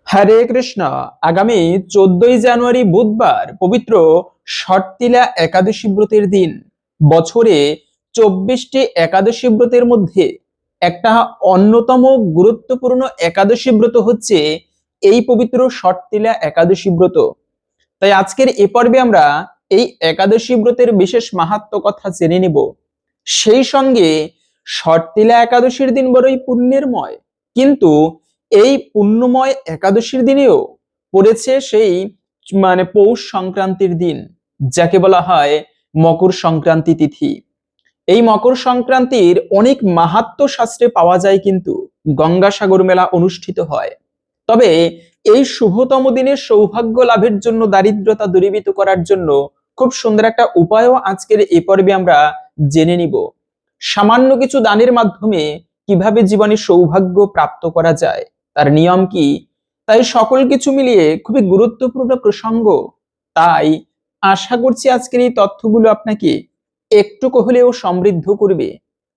হরে কৃষ্ণ। আগামী 14ই জানুয়ারি বুধবার পবিত্র ষটতিলা একাদশী ব্রতের দিন। বছরে 24টি একাদশী ব্রতের মধ্যে একটা অন্যতম গুরুত্বপূর্ণ একাদশী ব্রত হচ্ছে এই পবিত্র ষটতিলা একাদশী ব্রত। তাই আজকের এ পর্বে আমরা এই একাদশী ব্রতের বিশেষ মাহাত্ম্য কথা জেনে নেব। সেই সঙ্গে ষটতিলা একাদশীর দিন বড়ই পুণ্যেরময়, কিন্তু এই পুণ্যময় একাদশীর দিনেও পড়েছে সেই পৌষ সংক্রান্তির দিন, যাকে বলা হয় মকর সংক্রান্তি তিথি। এই মকর সংক্রান্তির অনেক মাহাত্ম্য শাস্ত্রে পাওয়া যায়, কিন্তু গঙ্গাসাগর মেলা অনুষ্ঠিত হয়। তবে এই শুভতম দিনে সৌভাগ্য লাভের জন্য, দারিদ্রতা দূরীভূত করার জন্য খুব সুন্দর একটা উপায়ও আজকের এই পর্বে আমরা জেনে নিব। সামান্য কিছু দানের মাধ্যমে কিভাবে জীবনে সৌভাগ্য প্রাপ্ত করা যায়, তার নিয়ম কি, তাই সকল কিছু মিলিয়ে খুবই গুরুত্বপূর্ণ প্রসঙ্গ। তাই আশা করছি আজকের এই তথ্যগুলো আপনাকে একটু হলেও সমৃদ্ধ করবে।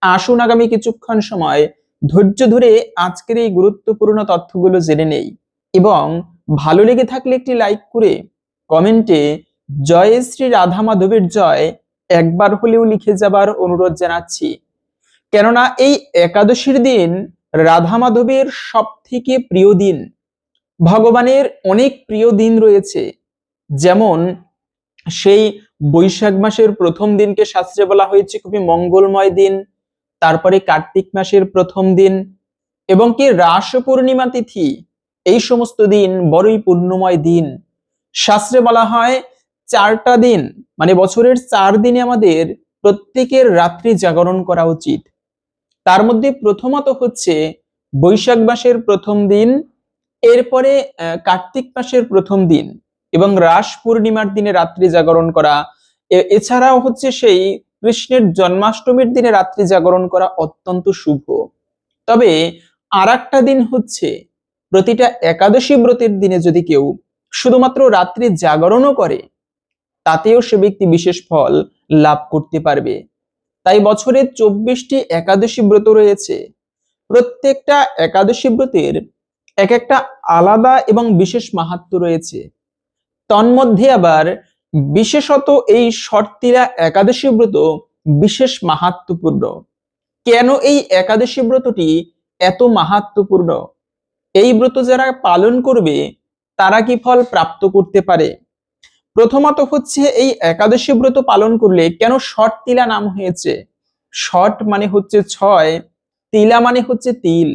আসুন আগামী কিছুক্ষণ সময় ধৈর্য ধরে আজকের এই গুরুত্বপূর্ণ তথ্যগুলো জেনে নেই, এবং ভালো লেগে থাকলে একটি লাইক করে কমেন্টে জয় শ্রী রাধা মাধবের জয় একবার হলেও লিখে যাবার অনুরোধ জানাচ্ছি। কেননা এই একাদশীর দিন রাধা মাধবের সব থেকে প্রিয় দিন। ভগবানের অনেক প্রিয় দিন রয়েছে, যেমন সেই বৈশাখ মাসের প্রথম দিনকে শাস্ত্রে বলা হয়েছে খুবই মঙ্গলময় দিন। তারপরে কার্তিক মাসের প্রথম দিন এবং কি রাস পূর্ণিমা তিথি, এই সমস্ত দিন বড়ই পুণ্যময় দিন। শাস্ত্রে বলা হয় 4টা দিন, বছরের 4 দিনে আমাদের প্রত্যেকের রাত্রি জাগরণ করা উচিত। তার মধ্যে প্রথমত হচ্ছে বৈশাখ মাসের প্রথম দিন, এরপরে কার্তিক মাসের প্রথম দিন এবং রাস পূর্ণিমার দিনে রাত্রি জাগরণ করা। এছাড়াও হচ্ছে সেই কৃষ্ণের জন্মাষ্টমীর দিনে রাত্রি জাগরণ করা অত্যন্ত শুভ। তবে আর একটা দিন হচ্ছে প্রতিটা একাদশী ব্রতের দিনে যদি কেউ শুধুমাত্র রাত্রি জাগরণও করে, তাতেও সে ব্যক্তি বিশেষ ফল লাভ করতে পারবে। তাই বছরে 24টি একাদশী ব্রত রয়েছে। প্রত্যেকটা একাদশী ব্রতের এক একটা আলাদা এবং বিশেষ মাহাত্ম্য রয়েছে। তন্মধ্যে আবার বিশেষত এই ষটতিলা একাদশী ব্রত বিশেষ মাহাত্ম্যপূর্ণ। কেন এই একাদশী ব্রতটি এত মাহাত্ম্যপূর্ণ? এই ব্রত যারা পালন করবে তারা কি ফল প্রাপ্ত করতে পারে? প্রথমত হচ্ছে এই একাদশী ব্রত পালন করলে কেন ষটতিলা নাম হয়েছে? ষট মানে হচ্ছে 6, তিলা মানে হচ্ছে তিল।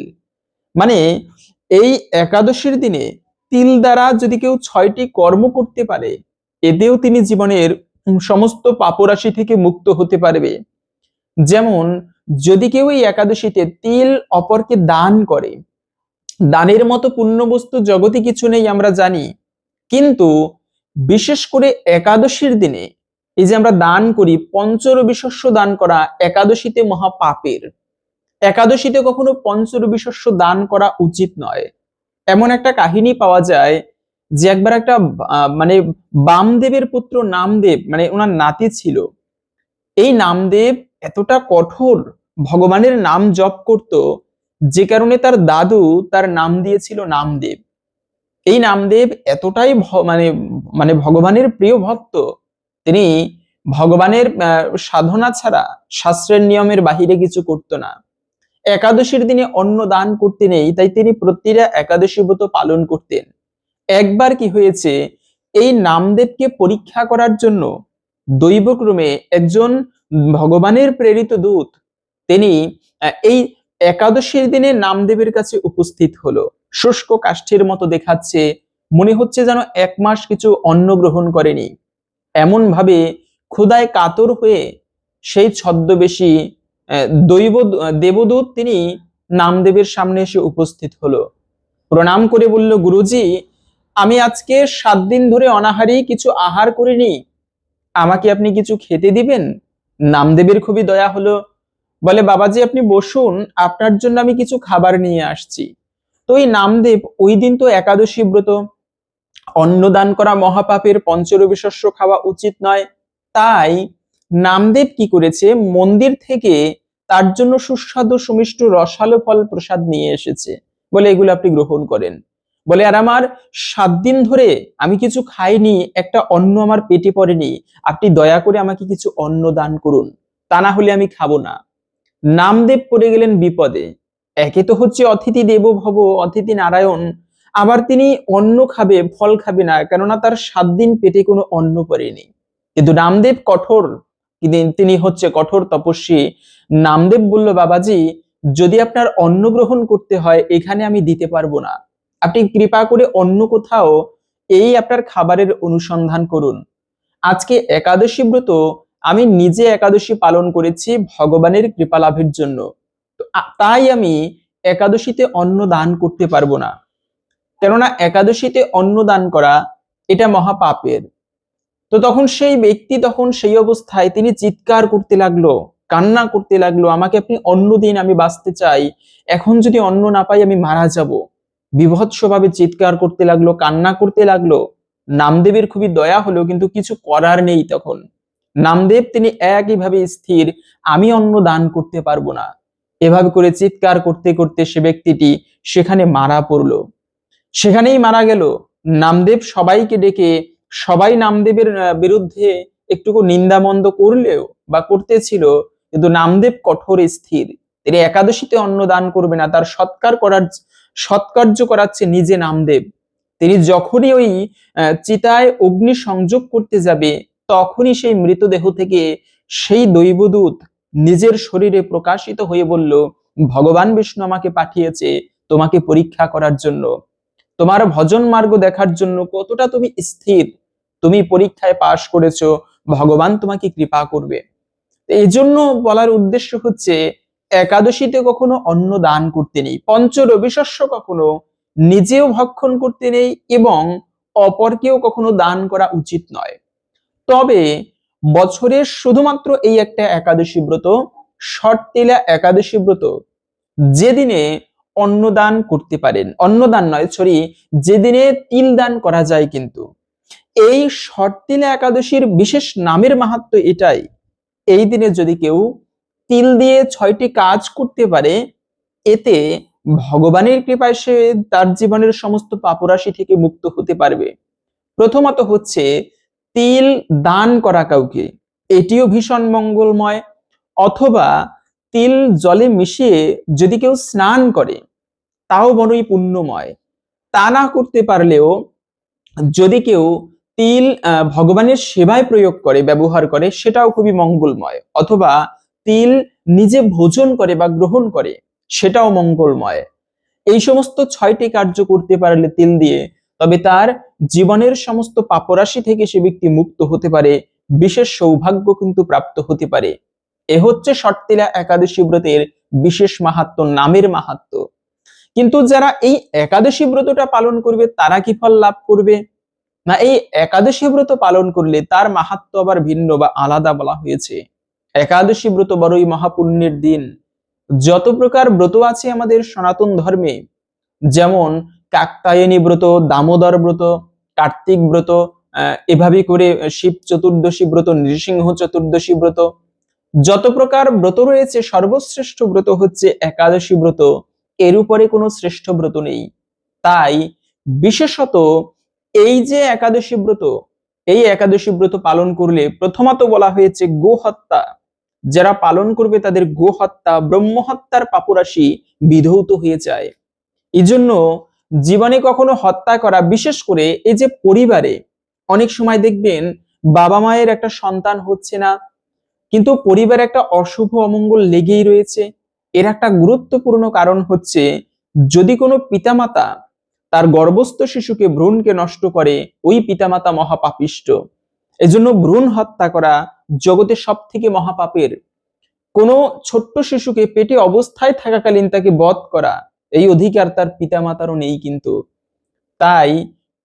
মানে এই একাদশীর দিনে তিল দ্বারা যদি কেউ 6টি কর্ম করতে পারে, এতেও তিনি জীবনের সমস্ত পাপরাশি থেকে মুক্ত হতে পারবে। যেমন যদি কেউ এই একাদশীতে তিল অপরকে দান করে, দানের মতো পুণ্য বস্তু জগতে কিছু নেই আমরা জানি, কিন্তু বিশেষ করে একাদশীর দিনে এই যে আমরা দান করি, পঞ্চরবি শস্য দান করা একাদশীতে মহা পাপের। একাদশীতে কখনো পঞ্চরবি শস্য দান করা উচিত নয়। এমন একটা কাহিনী পাওয়া যায় যে একবার একটা বামদেবের পুত্র নামদেব, ওনার নাতি ছিল। এই নামদেব এতটা কঠোর ভগবানের নাম জপ করত, যে কারণে তার দাদু তার নাম দিয়েছিল নামদেব। এই নামদেব এতটাই ভগবানের প্রিয় ভক্ত, তিনি ভগবানের সাধনা ছাড়া শাস্ত্রের নিয়মের বাহিরে কিছু করত না। একাদশীর দিনে অন্ন দান করতে নেই, তাই তিনি প্রতিটা একাদশী ব্রত পালন করতেন। একবার কি হয়েছে, এই নামদেবকে পরীক্ষা করার জন্য দৈবক্রমে একজন ভগবানের প্রেরিত দূত তিনি এই একাদশীর দিনে নামদেবের কাছে উপস্থিত হলো। শুষ্ক কাষ্ঠের মতো দেখাচ্ছে, মনে হচ্ছে যেন 1 মাস কিছু অন্ন গ্রহণ করেনি। এমন ভাবে ক্ষুধায় কাতর হয়ে সেই ছদ্মবেশী দেবদূত তিনি নামদেবের সামনে এসে উপস্থিত হলো। প্রণাম করে বলল, গুরুজি, আমি আজকে 7 দিন ধরে অনাহারী, কিছু আহার করিনি, আমাকে আপনি কিছু খেতে দিবেন? নামদেবের খুবই দয়া হলো, বলে, বাবাজি আপনি বসুন, আপনার জন্য আমি কিছু খাবার নিয়ে আসছি। তো এই নামদেব, ওই দিন তো একাদশী ব্রত, অন্নদান করা মহাপাপের, পঞ্চরবি শস্য খাওয়া উচিত নয়। তাই নামদেব কি করেছে, মন্দির থেকে তার জন্য সুস্বাদু সুমিষ্ট রসালো ফল প্রসাদ নিয়ে এসেছে, বলে এগুলো আপনি গ্রহণ করেন। বলে আর আমার 7 দিন ধরে আমি কিছু খাইনি, একটা অন্ন আমার পেটে পড়েনি, আপনি দয়া করে আমাকে কিছু অন্ন দান করুন, তা না হলে আমি খাবো না। নামদেব পড়ে গেলেন বিপদে। একে তো হচ্ছে অতিথি দেবো ভব, অতিথি নারায়ণ, আবার তিনি অন্ন খাবে, ফল খাবে না, কেননা তার 7 দিন পেটে কোনো অন্ন পড়েনি। কিন্তু নামদেব কঠোর, তিনি হচ্ছে কঠোর তপস্বী। নামদেব বলল, বাবাজি, যদি আপনার অন্ন গ্রহণ করতে হয় এখানে আমি দিতে পারবো না, আপনি কৃপা করে অন্য কোথাও এই আপনার খাবারের অনুসন্ধান করুন। আজকে একাদশী ব্রত আমি নিজে একাদশী পালন করেছি ভগবানের কৃপা লাভের জন্য, তাই আমি একাদশীতে অন্ন দান করতে পারবো না, কেননা একাদশীতে অন্ন দান করা এটা মহাপাপের। তো তখন সেই ব্যক্তি তখন সেই অবস্থায় তিনি চিৎকার করতে লাগলো, কান্না করতে লাগলো, আমাকে আপনি অন্ন দিন, আমি বাঁচতে চাই, এখন যদি অন্ন না পাই আমি মারা যাব। বিভৎসভাবে চিৎকার করতে লাগলো, কান্না করতে লাগলো। নামদেবের খুবই দয়া হলো, কিন্তু কিছু করার নেই তখন। নামদেব তিনি একইভাবে স্থির, আমি অন্ন দান করতে পারবো না। এভাবে করে চিৎকার করতে করতে সে ব্যক্তিটি সেখানে মারা পড়লো, সেখানেই মারা গেল। নামদেব সবাইকে ডেকে, সবাই নামদেবের বিরুদ্ধে একটুকু নিন্দামন্দ করলেও বা করতেছিল, কিন্তু নামদেব কঠোর স্থির, তিনি একাদশীতে অন্ন দান করবে না, তার সৎকার্য করাচ্ছে নিজে নামদেব। তিনি যখনই ওই চিতায় অগ্নি সংযোগ করতে যাবে, তখনই সেই মৃতদেহ থেকে সেই দৈবদূত নিজের শরীরে প্রকাশিত হয়ে বলল, ভগবান বিষ্ণু আমাকে পাঠিয়েছে তোমাকে পরীক্ষা করার জন্য, তোমার ভজন মার্গ দেখার জন্য কতটা তুমি স্থির, তুমি পরীক্ষায় পাশ করেছো, ভগবান তোমাকে কৃপা করবে। এই জন্য বলার উদ্দেশ্য হচ্ছে, একাদশীতে কখনো অন্ন দান করতে নেই, পঞ্চ রবিশস্য কখনো নিজেও ভক্ষণ করতে নেই এবং অপরকেও কখনো দান করা উচিত নয়। তবে বছরের শুধুমাত্র এই একটা একাদশী ব্রত, শর্তিলা একাদশী ব্রত, যেদিনে অন্নদান করতে পারেন, অন্নদান নয় সরি, যেদিনে তিল দান করা যায়, কিন্তু এই শর্তিলা একাদশীর বিশেষ নামের মাহাত্ম্য এটাই, এই দিনে যদি কেউ তিল দিয়ে 6টি কাজ করতে পারে, এতে ভগবানের কৃপায় সে তার জীবনের সমস্ত পাপরাশি থেকে মুক্ত হতে পারবে। প্রথমত হচ্ছে তিল দান করা কাউকে, এটিও ভীষণ মঙ্গলময়। অথবা তিল জলে মিশিয়ে যদি কেউ স্নান করে, তাও বড়ই পুণ্যময়। তা না করতে পারলেও যদি কেউ তিল ভগবানের সেবায় প্রয়োগ করে, ব্যবহার করে, সেটাও খুবই মঙ্গলময়। অথবা তিল নিজে ভোজন করে বা গ্রহণ করে, সেটাও মঙ্গলময়। এই সমস্ত 6টি কার্য করতে পারলে তিল দিয়ে, তবে তার জীবনের সমস্ত পাপরাশি থেকে সে ব্যক্তি মুক্ত হতে পারে, বিশেষ সৌভাগ্য কিন্তু প্রাপ্ত হতে পারে। এ হচ্ছে শর্তিলা একাদশী ব্রতের বিশেষ মাহাত্ম্য, নামের মাহাত্ম্য। কিন্তু যারা এই একাদশী ব্রতটা পালন করবে তারা কি ফল লাভ করবে না, এই একাদশী ব্রত পালন করলে তার মাহাত্ম্য আবার ভিন্ন বা আলাদা বলা হয়েছে। একাদশী ব্রত বড়ই মহাপুণ্যের দিন। যত প্রকার ব্রত আছে আমাদের সনাতন ধর্মে, যেমন কাত্যায়নী ব্রত, দামোদর ব্রত, কার্তিক ব্রত, এভাবে করে শিব চতুর্দশী ব্রত, নৃসিংহ চতুর্দশী ব্রত, যত প্রকার ব্রত রয়েছে সর্বশ্রেষ্ঠ ব্রত হচ্ছে একাদশী ব্রত, এর উপরে কোনো শ্রেষ্ঠ ব্রত নেই। তাই বিশেষত এই যে একাদশী ব্রত, এই একাদশী ব্রত পালন করলে প্রথমত বলা হয়েছে গো হত্যা, যারা পালন করবে তাদের গো হত্যা, ব্রহ্ম হত্যার পাপরাশি বিধৌত হয়ে যায়। এই জন্য জীবনে কখনো হত্যা করা, বিশেষ করে এই যে পরিবারে অনেক সময় দেখবেন বাবা মায়ের একটা সন্তান হচ্ছে না, কিন্তু পরিবারে একটা অশুভ অমঙ্গল লেগেই রয়েছে। এর একটা গুরুত্বপূর্ণ কারণ হচ্ছে, যদি কোনো পিতামাতা তার গর্ভস্থ শিশুকে, ভ্রূণকে নষ্ট করে, ওই পিতামাতা মহাপাপিষ্ট। এজন্য ভ্রূণ হত্যা করা জগতে সব থেকে মহাপাপের। কোনো ছোট্ট শিশুকে পেটে অবস্থায় থাকাকালীন তাকে বধ করা, এই অধিকার তার পিতামাতারও নেই কিন্তু। তাই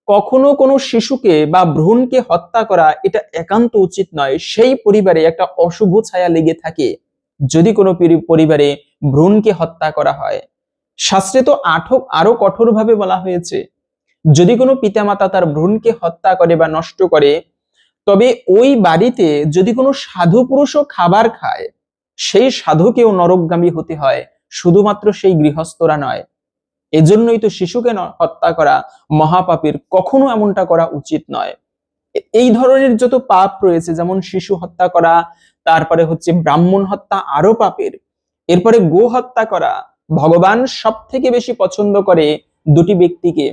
কখনো কোনো শিশুকে বা ভ্রূণকে হত্যা করা এটা একান্ত উচিত নয়। সেই পরিবারে একটা অশুভ ছায়া লেগে থাকে যদি কোনো পরিবারে ভ্রূণকে হত্যা করা হয়। শাস্ত্রে তো আরো কঠোরভাবে বলা হয়েছে, যদি কোনো পিতামাতা তার ভ্রূণকে হত্যা করে বা নষ্ট করে, তবে ওই বাড়িতে যদি কোনো সাধু পুরুষও খাবার খায়, সেই সাধুকেও নরকগামী হতে হয়, শুধুমাত্র সেই গৃহস্থরা নয়। এজন্যই তো শিশুকে হত্যা করা মহাপাপের, কখনো এমনটা করা উচিত নয়। এই ধরনের যত পাপ রয়েছে, যেমন শিশু হত্যা করা, তারপরে হচ্ছে ব্রাহ্মণ হত্যা আরো পাপের, এরপরে গো হত্যা করা। ভগবান সব থেকে বেশি পছন্দ করে দুটি ব্যক্তিকে,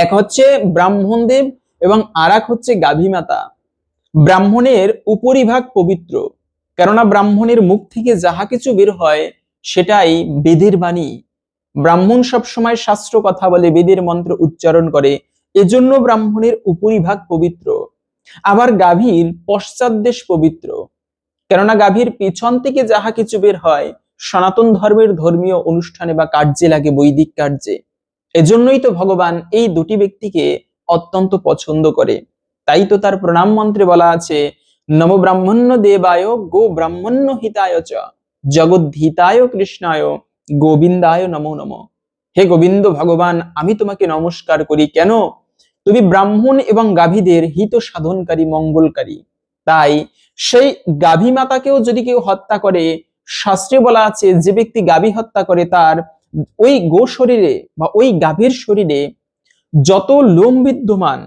এক হচ্ছে ব্রাহ্মণদেব এবং আর এক হচ্ছে গাভী মাতা। ব্রাহ্মণের উপরিভাগ পবিত্র, কেননা ব্রাহ্মণের মুখ থেকে যাহা কিছু বের হয় সেটাই বেদের বাণী। ব্রাহ্মণ সবসময় শাস্ত্র কথা বলে, বেদের মন্ত্র উচ্চারণ করে, এজন্য ব্রাহ্মণের উপরিভাগ পবিত্র। আবার গাভীর পশ্চাৎ দেশ পবিত্র, কেননা গাভীর পিছন থেকে যাহা কিছু বের হয় সনাতন ধর্মের ধর্মীয় অনুষ্ঠানে বা কার্যে লাগে, বৈদিক কার্যে। এজন্যই তো ভগবান এই দুটি ব্যক্তিকে অত্যন্ত পছন্দ করে। তাই তো তার প্রণাম মন্ত্রে বলা আছে, নম ব্রাহ্মণ্য দেবায় গো ব্রাহ্মণ্য হিতায় চ জগদ্ধিতায় কৃষ্ণায় গোবিন্দায় নমো নমঃ। হে গোবিন্দ ভগবান, আমি তোমাকে নমস্কার করি। কেন? তুমি ব্রাহ্মণ এবং গাভীদের হিত সাধনকারী, মঙ্গলকারী। তাই সেই গাভী মাতাকেও যদি কেউ হত্যা করে, শাস্ত্রে বলা আছে যে ব্যক্তি গাভী হত্যা করে তার ওই গো শরীরে বা ওই গাভীর শরীরে যত লোম বিদ্যমান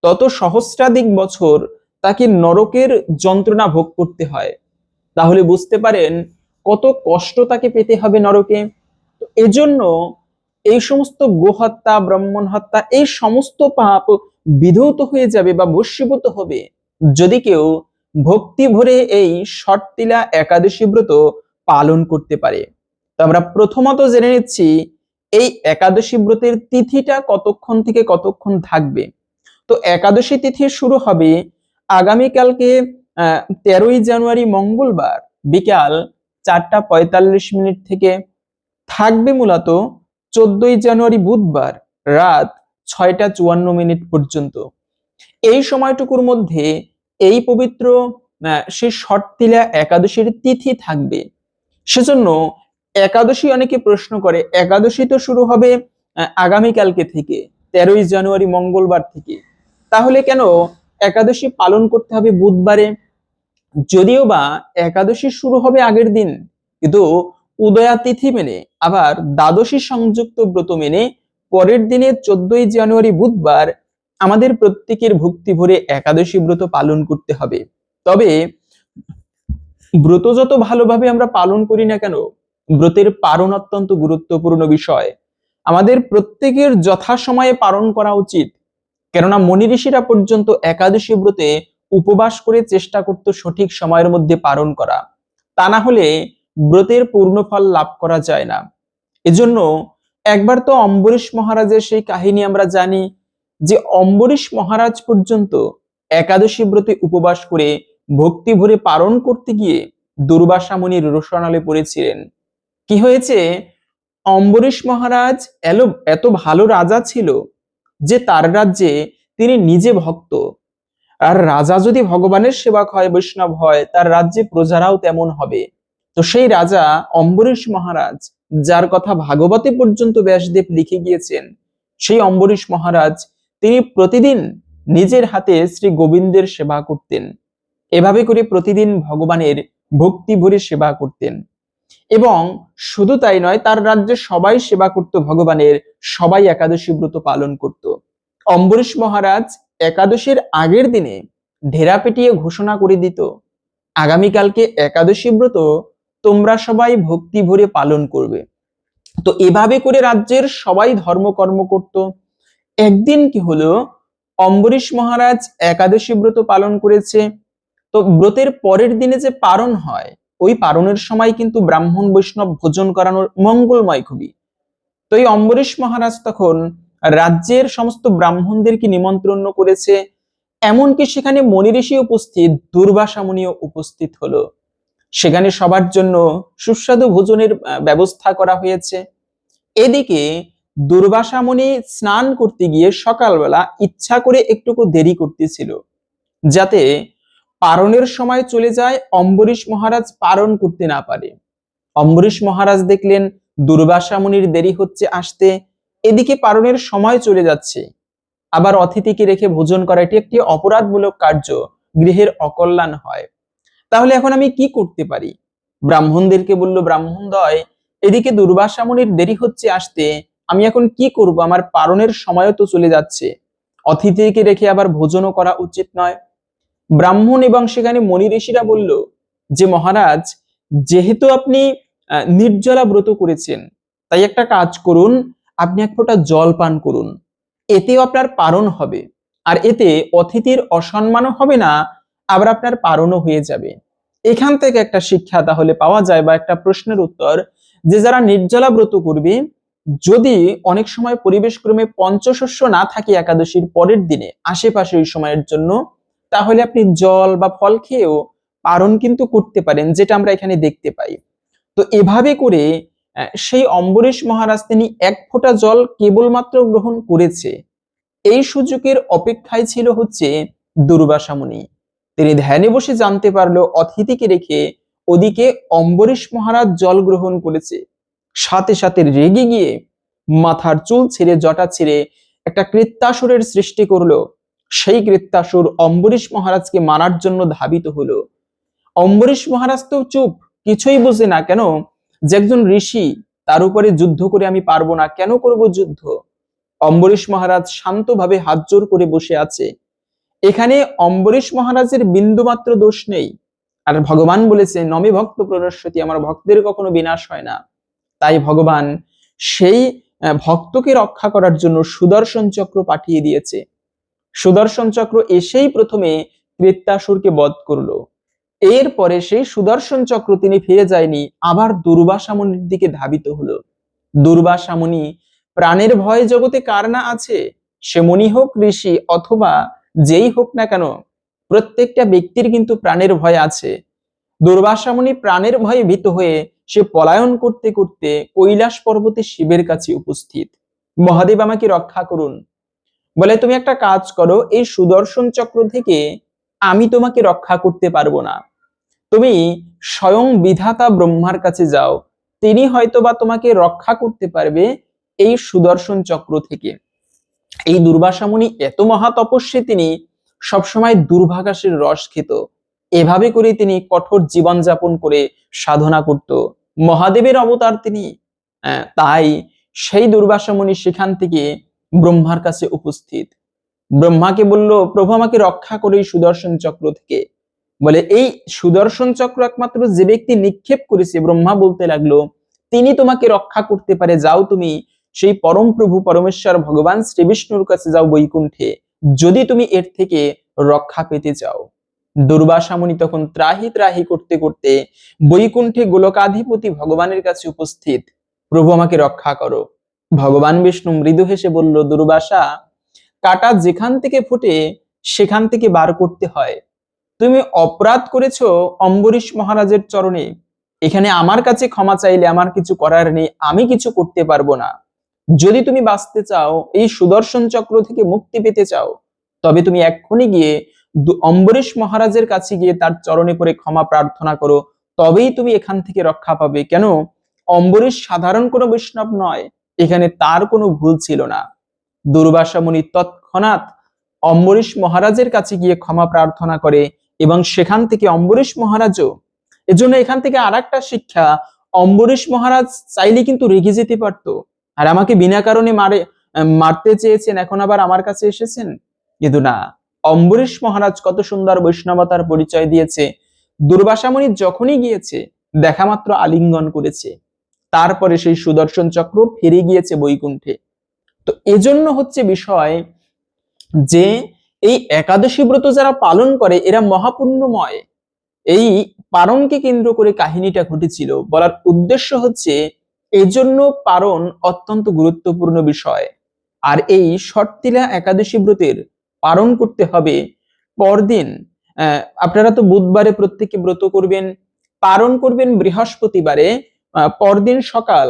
তত সহস্রাধিক বছর তাকে নরকের যন্ত্রণা ভোগ করতে হয়। তাহলে বুঝতে পারেন কত কষ্ট তাকে পেতে হবে নরকে। এজন্য এই সমস্ত গো হত্যা, ব্রাহ্মণ হত্যা, এই সমস্ত পাপ বিধৌত হয়ে যাবে বা ভস্মীভূত হবে যদি কেউ ভক্তি ভরে এই ষটতিলা একাদশী ব্রত পালন করতে পারে। তো আমরা প্রথমত জেনে নিচ্ছি এই একাদশী ব্রতের তিথিটা কতক্ষণ থেকে কতক্ষণ থাকবে। তো একাদশী তিথি শুরু হবে আগামীকালকে 13ই জানুয়ারি মঙ্গলবার বিকাল 4:45 থেকে, থাকবে মূলত 14ই জানুয়ারি বুধবার রাত 6:54 পর্যন্ত। এই সময়টুকুর মধ্যে এই পবিত্র সেই ষটতিলা একাদশীর তিথি থাকবে। সেজন্য একাদশী অনেকে প্রশ্ন করে, একাদশী তো শুরু হবে আগামীকালকে থেকে, 13ই জানুয়ারি মঙ্গলবার থেকে, তাহলে কেন একাদশী পালন করতে হবে বুধবারে? যদিও বা একাদশী শুরু হবে আগের দিন, কিন্তু উদয়া তিথি মেনে, আবার দ্বাদশী সংযুক্ত ব্রত মেনে পরের দিনে 14ই জানুয়ারি বুধবার আমাদের প্রত্যেকের ভক্তি ভরে একাদশী ব্রত পালন করতে হবে। তবে ব্রত যত ভালোভাবে আমরা পালন করি না কেন, ব্রতের পালন অত্যন্ত গুরুত্বপূর্ণ বিষয়। আমাদের প্রত্যেকের যথাসময়ে পালন করা উচিত, কেননা মনি ঋষিরা পর্যন্ত একাদশী ব্রতে উপবাস করে চেষ্টা করত সঠিক সময়ের মধ্যে পালন করা, তা না হলে ব্রতের পূর্ণ ফল লাভ করা যায় না। এজন্য একবার তো অম্বরীশ মহারাজের সেই কাহিনী আমরা জানি, যে অম্বরীশ মহারাজ পর্যন্ত একাদশী ব্রতে উপবাস করে ভক্তি ভরে পালন করতে গিয়ে দুর্বাসা মুনির রোষানলে পড়েছিলেন। কি হয়েছে? অম্বরীশ মহারাজ এত ভালো রাজা ছিল যে তার রাজ্যে তিনি নিজে ভক্ত, আর রাজা যদি ভগবানের সেবক হয়, বৈষ্ণব হয়, তার রাজ্যে প্রজারাও তেমন হবে। তো সেই রাজা অম্বরীশ মহারাজ, যার কথা ভাগবতে পর্যন্ত ব্যাসদেব লিখে গিয়েছেন, সেই অম্বরীশ মহারাজ তিনি প্রতিদিন নিজের হাতে শ্রী গোবিন্দের সেবা করতেন। এভাবে করে প্রতিদিন ভগবানের ভক্তি ভরে সেবা করতেন। এবং শুধু তাই নয়, তার রাজ্যে সবাই সেবা করত ভগবানের, সবাই একাদশী ব্রত পালন করত। অম্বরীশ মহারাজ একাদশীর আগের দিনে ঢেরা পেটিয়ে ঘোষণা করে দিত, আগামীকালকে একাদশী ব্রত তোমরা সবাই ভক্তি ভরে পালন করবে। তো এভাবে করে রাজ্যের সবাই ধর্মকর্ম করত। একদিন কি হলো, অম্বরীশ মহারাজ একাদশী ব্রত পালন করেছে, তো ব্রতের পরের দিনে যে পারণ হয়, ওই পারণের সময় কিন্তু ব্রাহ্মণ বৈষ্ণব ভোজন করানোর মঙ্গলময় খুবই। তো এই অম্বরীশ মহারাজ তখন রাজ্যের সমস্ত ব্রাহ্মণদেরকে নিমন্ত্রণ করেছে, এমনকি সেখানে মনি ঋষি উপস্থিত, দুর্বাসা মুনিও উপস্থিত হলো। সেখানে সবার জন্য সুস্বাদু ভোজনের ব্যবস্থা করা হয়েছে। এদিকে দুর্বাসা মুনি স্নান করতে গিয়ে সকালবেলা ইচ্ছা করে একটুকু দেরি করতেছিল, যাতে পারণের সময় চলে যায়, অম্বরীশ মহারাজ পারণ করতে না পারে। অম্বরীশ মহারাজ দেখলেন দুর্বাসা মুনির দেরি হচ্ছে আসতে, এদিকে পারণের সময় চলে যাচ্ছে, আবার অতিথিকে রেখে ভোজন করা এটি একটি অপরাধমূলক কার্য, গৃহের অকল্যাণ হয়। তাহলে এখন আমি কি করতে পারি? ব্রাহ্মণদেরকে বলল, ব্রাহ্মণদ্বয়, এদিকে দুর্বাসা মুনির দেরি হচ্ছে আসতে, আমি এখন কি করব, আমার পারণের সময়ও তো চলে যাচ্ছে, অতিথিকে রেখে আবার ভোজনও করা উচিত নয়। ব্রাহ্মণ এবং সেখানে মনি ঋষিরা বলল যে মহারাজ, যেহেতু আপনি নির্জলা ব্রত করেছেন, তাই একটা কাজ করুন, আপনি এক ফোঁটা জল পান করুন, এতেও আপনার পারণ হবে, আর এতে অতিথির অসম্মানও হবে না, আবার আপনার পারণও হয়ে যাবে। এখান থেকে একটা শিক্ষা তাহলে পাওয়া যায়, বা একটা প্রশ্নের উত্তর, যে যারা নির্জলা ব্রত করবে, যদি অনেক সময় পরিবেশ ক্রমে পঞ্চশস্য না থাকে একাদশীর পরের দিনে আশেপাশে ওই সময়ের জন্য, তাহলে আপনি জল বা ফল খেয়েও পারণ কিন্তু করতে পারেন, যেটা আমরা এখানে দেখতে পাই। তো এভাবে করে সেই অম্বরীশ মহারাজ তিনি এক ফোঁটা জল কেবলমাত্র গ্রহণ করেছে। এই সুযোগের অপেক্ষায় ছিল হচ্ছে দুর্বাসা মুনি। তিনি ধ্যানে বসে জানতে পারলো অতিথিকে রেখে ওদিকে অম্বরীশ মহারাজ জল গ্রহণ করেছে। সাথে সাথে রেগে গিয়ে মাথার চুল ছেড়ে, জটা ছেড়ে একটা কৃত্যাসুরের সৃষ্টি করলো। সেই কৃত্যাসুর অম্বরীশ মহারাজকে মারার জন্য ধাবিত হলো। অম্বরীশ মহারাজ তো চুপ, কিছুই বুঝে না, কেন যে একজন ঋষি, তার উপরে যুদ্ধ করে আমি পারবো না, কেন করব যুদ্ধ। অম্বরীশ মহারাজ শান্তভাবে হাত জোর করে বসে আছে। এখানে অম্বরীশ মহারাজের বিন্দুমাত্র দোষ নেই। আর ভগবান বলেছে নমে ভক্ত প্রণশ্যতি, আমার ভক্তের কখনো বিনাশ হয় না। তাই ভগবান সেই ভক্তকে রক্ষা করার জন্য সুদর্শন চক্র পাঠিয়ে দিয়েছে। সুদর্শন চক্র এসেই প্রথমে কৃত্যাসুরকে বধ করলো। এরপরে সেই সুদর্শন চক্র তিনি ফিরে যায়নি, আবার দুর্বাসা মুনির দিকে ধাবিত হলো। দুর্বাসা মুনি, প্রাণের ভয় জগতে কার না আছে, সে মুনি হোক ঋষি অথবা যেই হোক না কেন, প্রত্যেকটা ব্যক্তির কিন্তু প্রাণের ভয় আছে। দুর্বাসা মুনি প্রাণের ভয়ে ভীত হয়ে সে পলায়ন করতে করতে কৈলাস পর্বতে শিবের কাছে উপস্থিত। মহাদেব আমাকে রক্ষা করুন। বলে তুমি একটা কাজ করো, এই সুদর্শন চক্র থেকে আমি তোমাকে রক্ষা করতে পারবো না, তুমি স্বয়ং বিধাতা ব্রহ্মার কাছে যাও, তিনি হয়তোবা তোমাকে রক্ষা করতে পারবে এই সুদর্শন চক্র থেকে। এই দুর্বাসা মুনি এত মহা তপস্বী, তিনি সবসময় দুর্ভাগাসের রস খেত। এভাবে করে তিনি কঠোর জীবন যাপন করে সাধনা করত। মহাদেবের অবতার তিনি। তাই সেই দুর্বাসা মুনি সেখান থেকে ব্রহ্মার কাছে উপস্থিত। ব্রহ্মাকে বলল, প্রভু আমাকে রক্ষা করে এই সুদর্শন চক্র থেকে। বলে এই সুদর্শন চক্র একমাত্র যে ব্যক্তি নিক্ষেপ করেছে, ব্রহ্মা বলতে লাগলো, তিনি তোমাকে রক্ষা করতে পারে, যাও তুমি সেই পরম প্রভু পরমেশ্বর ভগবান শ্রী বিষ্ণুর কাছে যাও বৈকুণ্ঠে, যদি তুমি এর থেকে রক্ষা পেতে চাও। দুর্বাসা মুনি তখন ত্রাহি ত্রাহি করতে করতে বৈকুণ্ঠে গোলকাধিপতি ভগবানের কাছে উপস্থিত। প্রভু আমাকে রক্ষা করো। ভগবান বিষ্ণু মৃদু হেসে বলল, দুর্বাসা, কাটা যেখান থেকে ফুটে সেখান থেকে বার করতে হয়। তুমি অপরাধ করেছো অম্বরীশ মহারাজের চরণে, এখানে আমার কাছে ক্ষমা চাইলে আমার কিছু করার নেই, আমি কিছু করতে পারবো না। যদি তুমি বাঁচতে চাও, এই সুদর্শন চক্র থেকে মুক্তি পেতে চাও, তবে তুমি এক্ষুনি গিয়ে অম্বরীশ মহারাজের কাছে গিয়ে তার চরণে পড়ে ক্ষমা প্রার্থনা করো, তবেই তুমি এখান থেকে রক্ষা পাবে। কেন, অম্বরীশ সাধারণ কোনো বৈষ্ণব নয়, এখানে তার কোনো ভুল ছিল না। দুর্বাসা মুনি তৎক্ষণাৎ অম্বরীশ মহারাজের কাছে গিয়ে ক্ষমা প্রার্থনা করে, এবং সেখান থেকে অম্বরীশ মহারাজও, এজন্য এখান থেকে আর একটা শিক্ষা, অম্বরীশ মহারাজ চাইলে কিন্তু রেগে যেতে পারতো, আর আমাকে বিনা কারণে মারতে চেয়েছেন, এখন আবার আমার কাছে এসেছেন। কিন্তু না, অম্বরীশ মহারাজ কত সুন্দর বৈষ্ণবতার পরিচয় দিয়েছে। দুর্বাসা মুনি যখনই গিয়েছে, দেখা মাত্র আলিঙ্গন করেছে, তারপরে সেই সুদর্শন চক্র ফিরে গিয়েছে বৈকুণ্ঠে। তো এজন্য হচ্ছে বিষয় যে এই একাদশী ব্রত যারা পালন করে এরা মহাপুণ্যময়। এই পারণকে কেন্দ্র করে কাহিনীটা ঘটেছিল। বলার উদ্দেশ্য হচ্ছে এজন্য পারণ অত্যন্ত গুরুত্বপূর্ণ বিষয়। আর এই শর্তিলা একাদশী ব্রতের পালন করতে হবে পরদিন। আপনারা তো বুধবারে প্রত্যেকে ব্রত করবেন, পালন করবেন বৃহস্পতিবারে। পরদিন সকাল,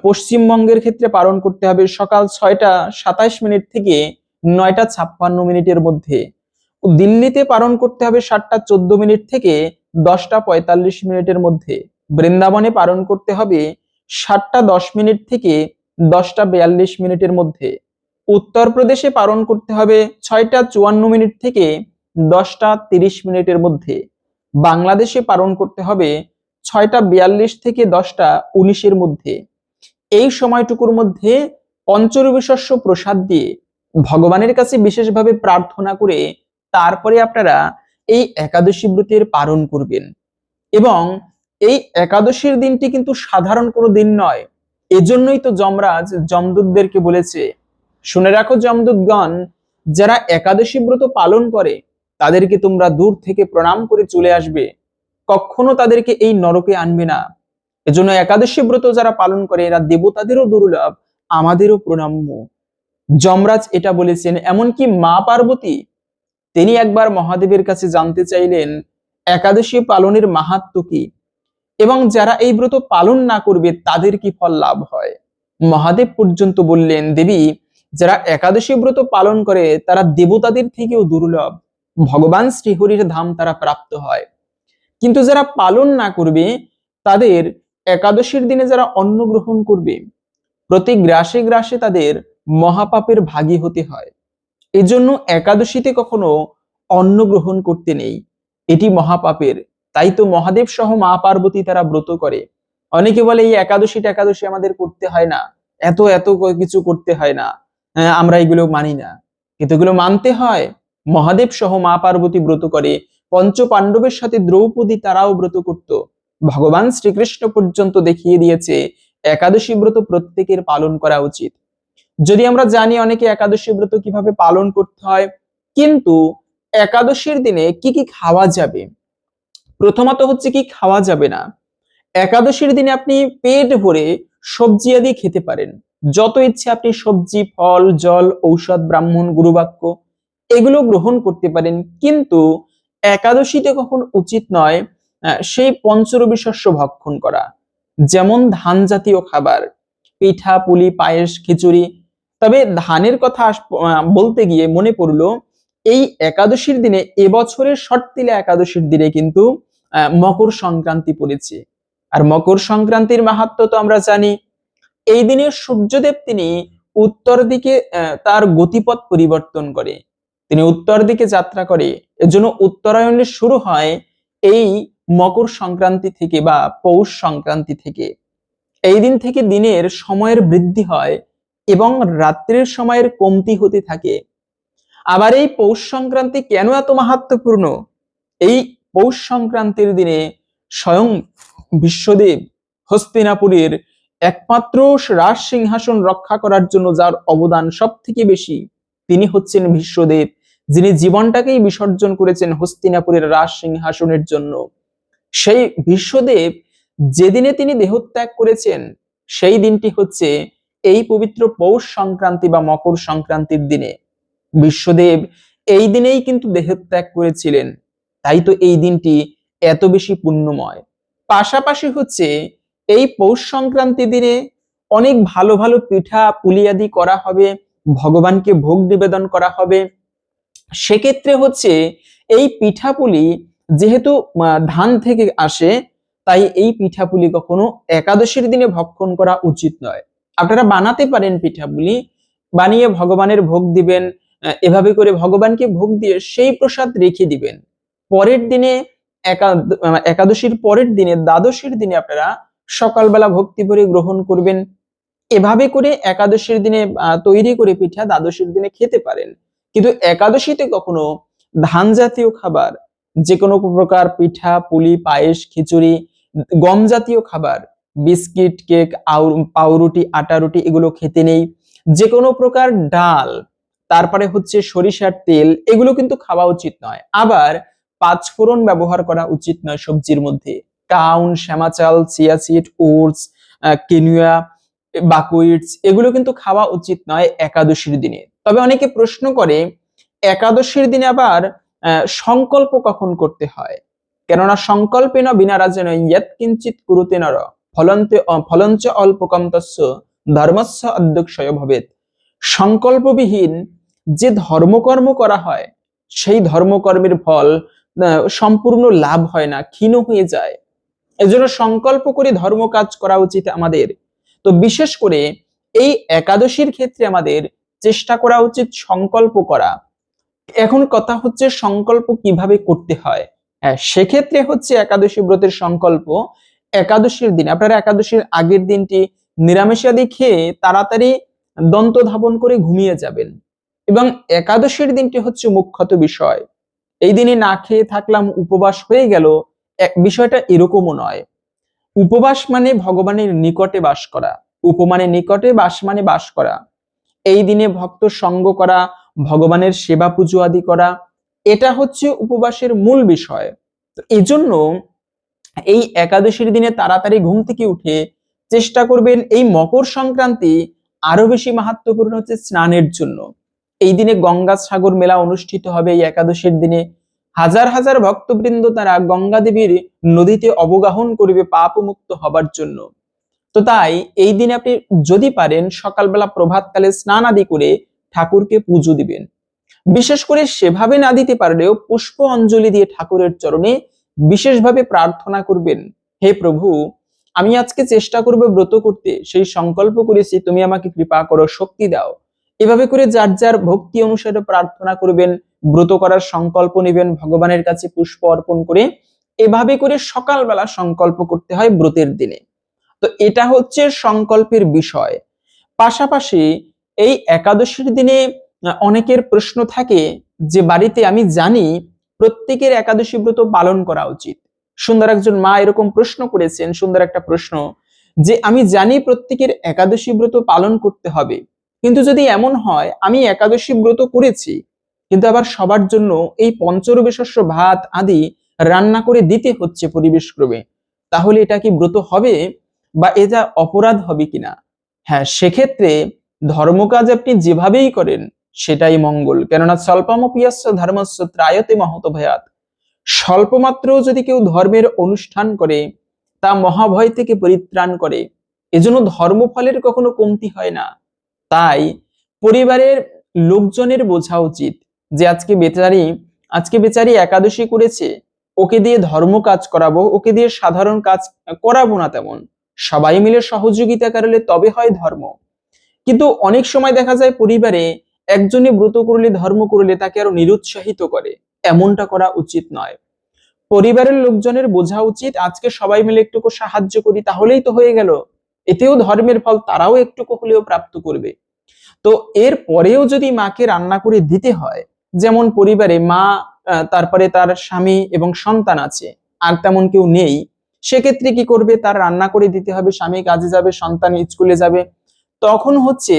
পশ্চিমবঙ্গের ক্ষেত্রে পালন করতে হবে সকাল 6টা 27 মিনিট থেকে 9টা 56 মিনিটের মধ্যে। দিল্লিতে পালন করতে হবে 7টা 14 মিনিট থেকে 10টা 45 মিনিটের মধ্যে। বৃন্দাবনে পালন করতে হবে 7টা 10 মিনিট থেকে 10টা 42 মিনিটের মধ্যে। উত্তরপ্রদেশে পালন করতে হবে 6টা 54 মিনিট থেকে 10টা 30 মিনিটের মধ্যে। বাংলাদেশে পালন করতে হবে 6টা 42 থেকে 10টা 19-এর মধ্যে। এই সময়টুকুর মধ্যে পঞ্চরবি শস্য প্রসাদ দিয়ে ভগবানের কাছে বিশেষভাবে প্রার্থনা করে তারপরে আপনারা এই একাদশী ব্রতের পালন করবেন। এবং এই একাদশীর দিনটি কিন্তু সাধারণ কোনো দিন নয়। এজন্যই তো যমরাজ যমদূতদেরকে বলেছে, শুনে রাখো যমদূতগণ, যারা একাদশী ব্রত পালন করে তাদেরকে তোমরা দূর থেকে প্রণাম করে চলে আসবে, কখনো তাদেরকে এই নরকে আনবে না। এজন্য একাদশী ব্রত যারা পালন করে এরা দেবতাদেরও দুর্লভ, আমাদেরও প্রণাম্য। যমরাজ এটা বলেছেন। এমনকি মা পার্বতী তিনি একবার মহাদেবের কাছে জানতে চাইলেন একাদশী পালনের মাহাত্ম্য কি এবং যারা এই ব্রত পালন না করবে তাদের কি ফল লাভ হয়। মহাদেব পর্যন্ত বললেন, দেবী, যারা একাদশী ব্রত পালন করে তারা দেবতাদের থেকেও দুর্লভ, ভগবান শ্রীহরির ধাম তারা প্রাপ্ত হয়। কিন্তু যারা পালন না করবে তাদের একাদশীর দিনে যারা অন্ন গ্রহণ করবে প্রতি গ্রাসে গ্রাসে তাদের মহাপাপের ভাগী হতে হয়। এজন্য একাদশীতে কখনো অন্ন গ্রহণ করতে নেই, এটি মহাপাপের। তাই তো মহাদেব সহ মা পার্বতী তারা ব্রত করে। অনেকে বলে এই একাদশী আমাদের করতে হয় না, এত এত কিছু করতে হয় না, আমরা এগুলো মানি না, কিন্তু এগুলো মানতে হয়। মহাদেব সহ মা পার্বতী ব্রত করে, পঞ্চ পাণ্ডবের সাথে দ্রৌপদী তারাও ব্রত করত। ভগবান শ্রীকৃষ্ণ পর্যন্ত দেখিয়ে দিয়েছে একাদশী ব্রত প্রত্যেকের পালন করা উচিত। যদি আমরা জানি অনেকে একাদশী ব্রত কিভাবে পালন করতে হয়, কিন্তু একাদশীর দিনে কি কি খাওয়া যাবে, প্রথমত হচ্ছে কি খাওয়া যাবে না। একাদশীর দিনে আপনি পেট ভরে সবজি আদি খেতে পারেন, যত ইচ্ছে আপনি সবজি, ফল, জল, ঔষধ, ব্রাহ্মণ, গুরুবাক্য এগুলো গ্রহণ করতে পারেন। কিন্তু একাদশীতে কখন উচিত নয় সেই পঞ্চরবি শস্য ভক্ষণ করা, যেমন ধান জাতীয় খাবার, পিঠা, পুলি, পায়েস, খিচুড়ি। তবে ধানের কথা বলতে গিয়ে মনে পড়লো, এই একাদশীর দিনে এবছরের শর্তিলা একাদশীর দিনে কিন্তু মকর সংক্রান্তি পড়েছে। আর মকর সংক্রান্তির মাহাত্ম্য তো আমরা জানি। এই দিনে সূর্যদেব তিনি উত্তর দিকে তার গতিপথ পরিবর্তন করে, তিনি উত্তর দিকে যাত্রা করে। এজন্য উত্তরায়ণের শুরু হয় এই মকর সংক্রান্তি থেকে বা পৌষ সংক্রান্তি থেকে। এই দিন থেকে দিনের সময়ের বৃদ্ধি হয় এবং রাত্রির সময়ের কমতি হতে থাকে। আবার এই পৌষ সংক্রান্তি কেন এত মাহাত্ম্যপূর্ণ? এই পৌষ সংক্রান্তির দিনে স্বয়ং বিশ্বদেব হস্তিনাপুরের একমাত্র রাজ সিংহাসন রক্ষা করার জন্য যার অবদান সব থেকে বেশি, তিনি হচ্ছেন বিশ্বদেব, যিনি জীবনটাকেই বিসর্জন করেছেন হস্তিনাপুরের রাজ সিংহাসনের জন্য। সেই বিশ্বদেব যেদিনে তিনি দেহত্যাগ করেছেন সেই দিনটি হচ্ছে এই পবিত্র পৌষ সংক্রান্তি বা মকর সংক্রান্তির দিনে। বিশ্বদেব এই দিনেই কিন্তু দেহত্যাগ করেছিলেন, তাই তো এই দিনটি এত বেশি পুণ্যময়। পাশাপাশি হচ্ছে এই পৌষ সংক্রান্তি দিনে অনেক ভালো ভালো পিঠা, পুলি আদি করা হবে, ভগবানকে ভোগ নিবেদন করা হবে। সেক্ষেত্রে হচ্ছে এই পিঠাপুলি যেহেতু ধান থেকে আসে, তাই এই পিঠাপুলি কখনো একাদশীর দিনে ভক্ষণ করা উচিত নয়। আপনারা বানাতে পারেন পিঠাপুলি, বানিয়ে ভগবানের ভোগ দিবেন, এভাবে করে ভগবানকে ভোগ দিয়ে সেই প্রসাদ রেখে দিবেন। পরের দিনে একাদশীর পরের দিনে দ্বাদশীর দিনে আপনারা সকালবেলা ভক্তি ভরে গ্রহণ করবেন। এভাবে করে একাদশীর দিনে তৈরি করে পিঠা দ্বাদশীর দিনে খেতে পারেন। কিন্তু একাদশীতে কখনো ধান জাতীয় খাবার, যে কোনো প্রকার পিঠা, পুলি, পায়েস, খিচুড়ি, গম জাতীয় খাবার, বিস্কিট, কেক, পাউরুটি, আটা রুটি এগুলো খেতে নেই। যে কোনো প্রকার ডাল, তারপরে হচ্ছে সরিষার তেল, এগুলো কিন্তু খাওয়া উচিত নয়। আবার পাঁচফোড়ন ব্যবহার করা উচিত নয় সবজির মধ্যে। কাউন, শ্যামা চাল, চিয়া সিড, ওটস, কিনুয়া, বাকুইটস এগুলো কিন্তু খাওয়া উচিত নয় একাদশীর দিনে। তবে অনেকে প্রশ্ন করে একাদশীর দিনে আবার সংকল্প কখন করতে হয়? কেননা সংকল্পেন বিনা রাজেন ইয়ৎ কিঞ্চিৎ কুরুতে নর ফলঞ্চ অল্পকম তস্য ধর্মস্য অধ্যক্ষয় ভবেৎ। সংকল্পবিহীন যে ধর্মকর্ম করা হয় সেই ধর্মকর্মের ফল সম্পূর্ণ লাভ হয় না, ক্ষীণ হয়ে যায়। এজন্য সংকল্প করে ধর্ম কাজ করা উচিত আমাদের। তো বিশেষ করে এই একাদশীর ক্ষেত্রে আমাদের চেষ্টা করা উচিত সংকল্প করা। এখন কথা হচ্ছে সংকল্প কিভাবে করতে হয়। হ্যাঁ, সেক্ষেত্রে হচ্ছে একাদশী ব্রতের সংকল্প একাদশীর দিন আপনারা একাদশীর আগের দিনটি নিরামিষাদি খেয়ে তাড়াতাড়ি দন্ত ধাবন করে ঘুমিয়ে যাবেন। এবং একাদশীর দিনটি হচ্ছে মুখ্যত বিষয়। এই দিনে না খেয়ে থাকলাম, উপবাস হয়ে গেল, বিষয়টা এরকমও নয়। উপবাস মানে ভগবানের নিকটে বাস করা। উপমানে নিকটে, বাস মানে বাস করা। এই দিনে ভক্ত সঙ্গ করা, ভগবানের সেবা পুজো আদি করা, এটা হচ্ছে উপবাসের মূল বিষয়। তো এই জন্য এই একাদশীর দিনে তাড়াতাড়ি ঘুম থেকে উঠে চেষ্টা করবেন। এই মকর সংক্রান্তি আরো বেশি মাহাত্ম্যপূর্ণ হচ্ছে স্নানের জন্য। এই দিনে গঙ্গা সাগর মেলা অনুষ্ঠিত হবে। এই একাদশীর দিনে হাজার হাজার ভক্তবৃন্দ তারা গঙ্গা দেবীর নদীতে অবগাহন করবে পাপ মুক্ত হবার জন্য। তো তাই এই দিনে আপনি যদি পারেন সকালবেলা প্রভাতকালে স্নান আদি করে ঠাকুরকে পুজো দিবেন। বিশেষ করে সেভাবে না দিতে পারলেও পুষ্প অঞ্জলি দিয়ে ঠাকুরের চরণে বিশেষভাবে প্রার্থনা করবেন, হে প্রভু, আমি আজকে চেষ্টা করব ব্রত করতে, সেই সংকল্প করেছি, তুমি আমাকে কৃপা করো, শক্তি দাও। এভাবে করে যার যার ভক্তি অনুসারে প্রার্থনা করবেন, ব্রত করার সংকল্প নেবেন ভগবানের কাছে পুষ্প অর্পণ করে। এভাবে করে সকালবেলা সংকল্প করতে হয় ব্রতের দিনে। তো এটা হচ্ছে সংকল্পের বিষয়। পাশাপাশি এই একাদশীর দিনে অনেকের প্রশ্ন থাকে যে বাড়িতে আমি জানি প্রত্যেকের একাদশী ব্রত পালন করা উচিত। সুন্দর একজন মা এরকম প্রশ্ন করেছেন, সুন্দর একটা প্রশ্ন, যে আমি জানি প্রত্যেকের একাদশী ব্রত পালন করতে হবে, কিন্তু যদি এমন হয় আমি একাদশী ব্রত করেছি কিন্তু আবার সবার জন্য এই পঞ্চরবি শস্য ভাত আদি রান্না করে দিতে হচ্ছে পরিবেশ ক্রমে, তাহলে এটা কি ব্রত হবে বা এটা অপরাধ হবে কিনা? হ্যাঁ, সেক্ষেত্রে ধর্মকাজ আপনি যেভাবেই করেন সেটাই মঙ্গল। কেননা স্বল্পমপিয়াস্য ধর্মস্য ত্রায়তে মহত ভয়াৎ। স্বল্পমাত্র যদি কেউ ধর্মের অনুষ্ঠান করে তা মহাভয় থেকে পরিত্রাণ করে। এজন্য ধর্মফলের কখনো কমতি হয় না। তাই পরিবারের লোকজনের বোঝা উচিত যে আজকে বেচারি একাদশী করেছে, ওকে দিয়ে ধর্ম কাজ করাবো, ওকে দিয়ে সাধারণ কাজ করাবো না তেমন। সবাই মিলে সহযোগিতা করলে তবে হয় ধর্ম। কিন্তু অনেক সময় দেখা যায় পরিবারে একজনই ব্রত করলে, ধর্ম করলে তাকে আরো নিরুৎসাহিত করে। এমনটা করা উচিত নয়। পরিবারের লোকজনের বোঝা উচিত আজকে সবাই মিলে একটুকু সাহায্য করি, তাহলেই তো হয়ে গেল। এতেও ধর্মের ফল তারাও একটুকু হলেও প্রাপ্ত করবে। তো এর পরেও যদি মাকে রান্না করে দিতে হয়, যেমন পরিবারে মা, তারপরে তার স্বামী এবং সন্তান আছে, আর তেমন কেউ নেই, সেক্ষেত্রে কি করবে? তার রান্না করে দিতে হবে, স্বামী কাজে যাবে, সন্তান স্কুলে যাবে। তখন হচ্ছে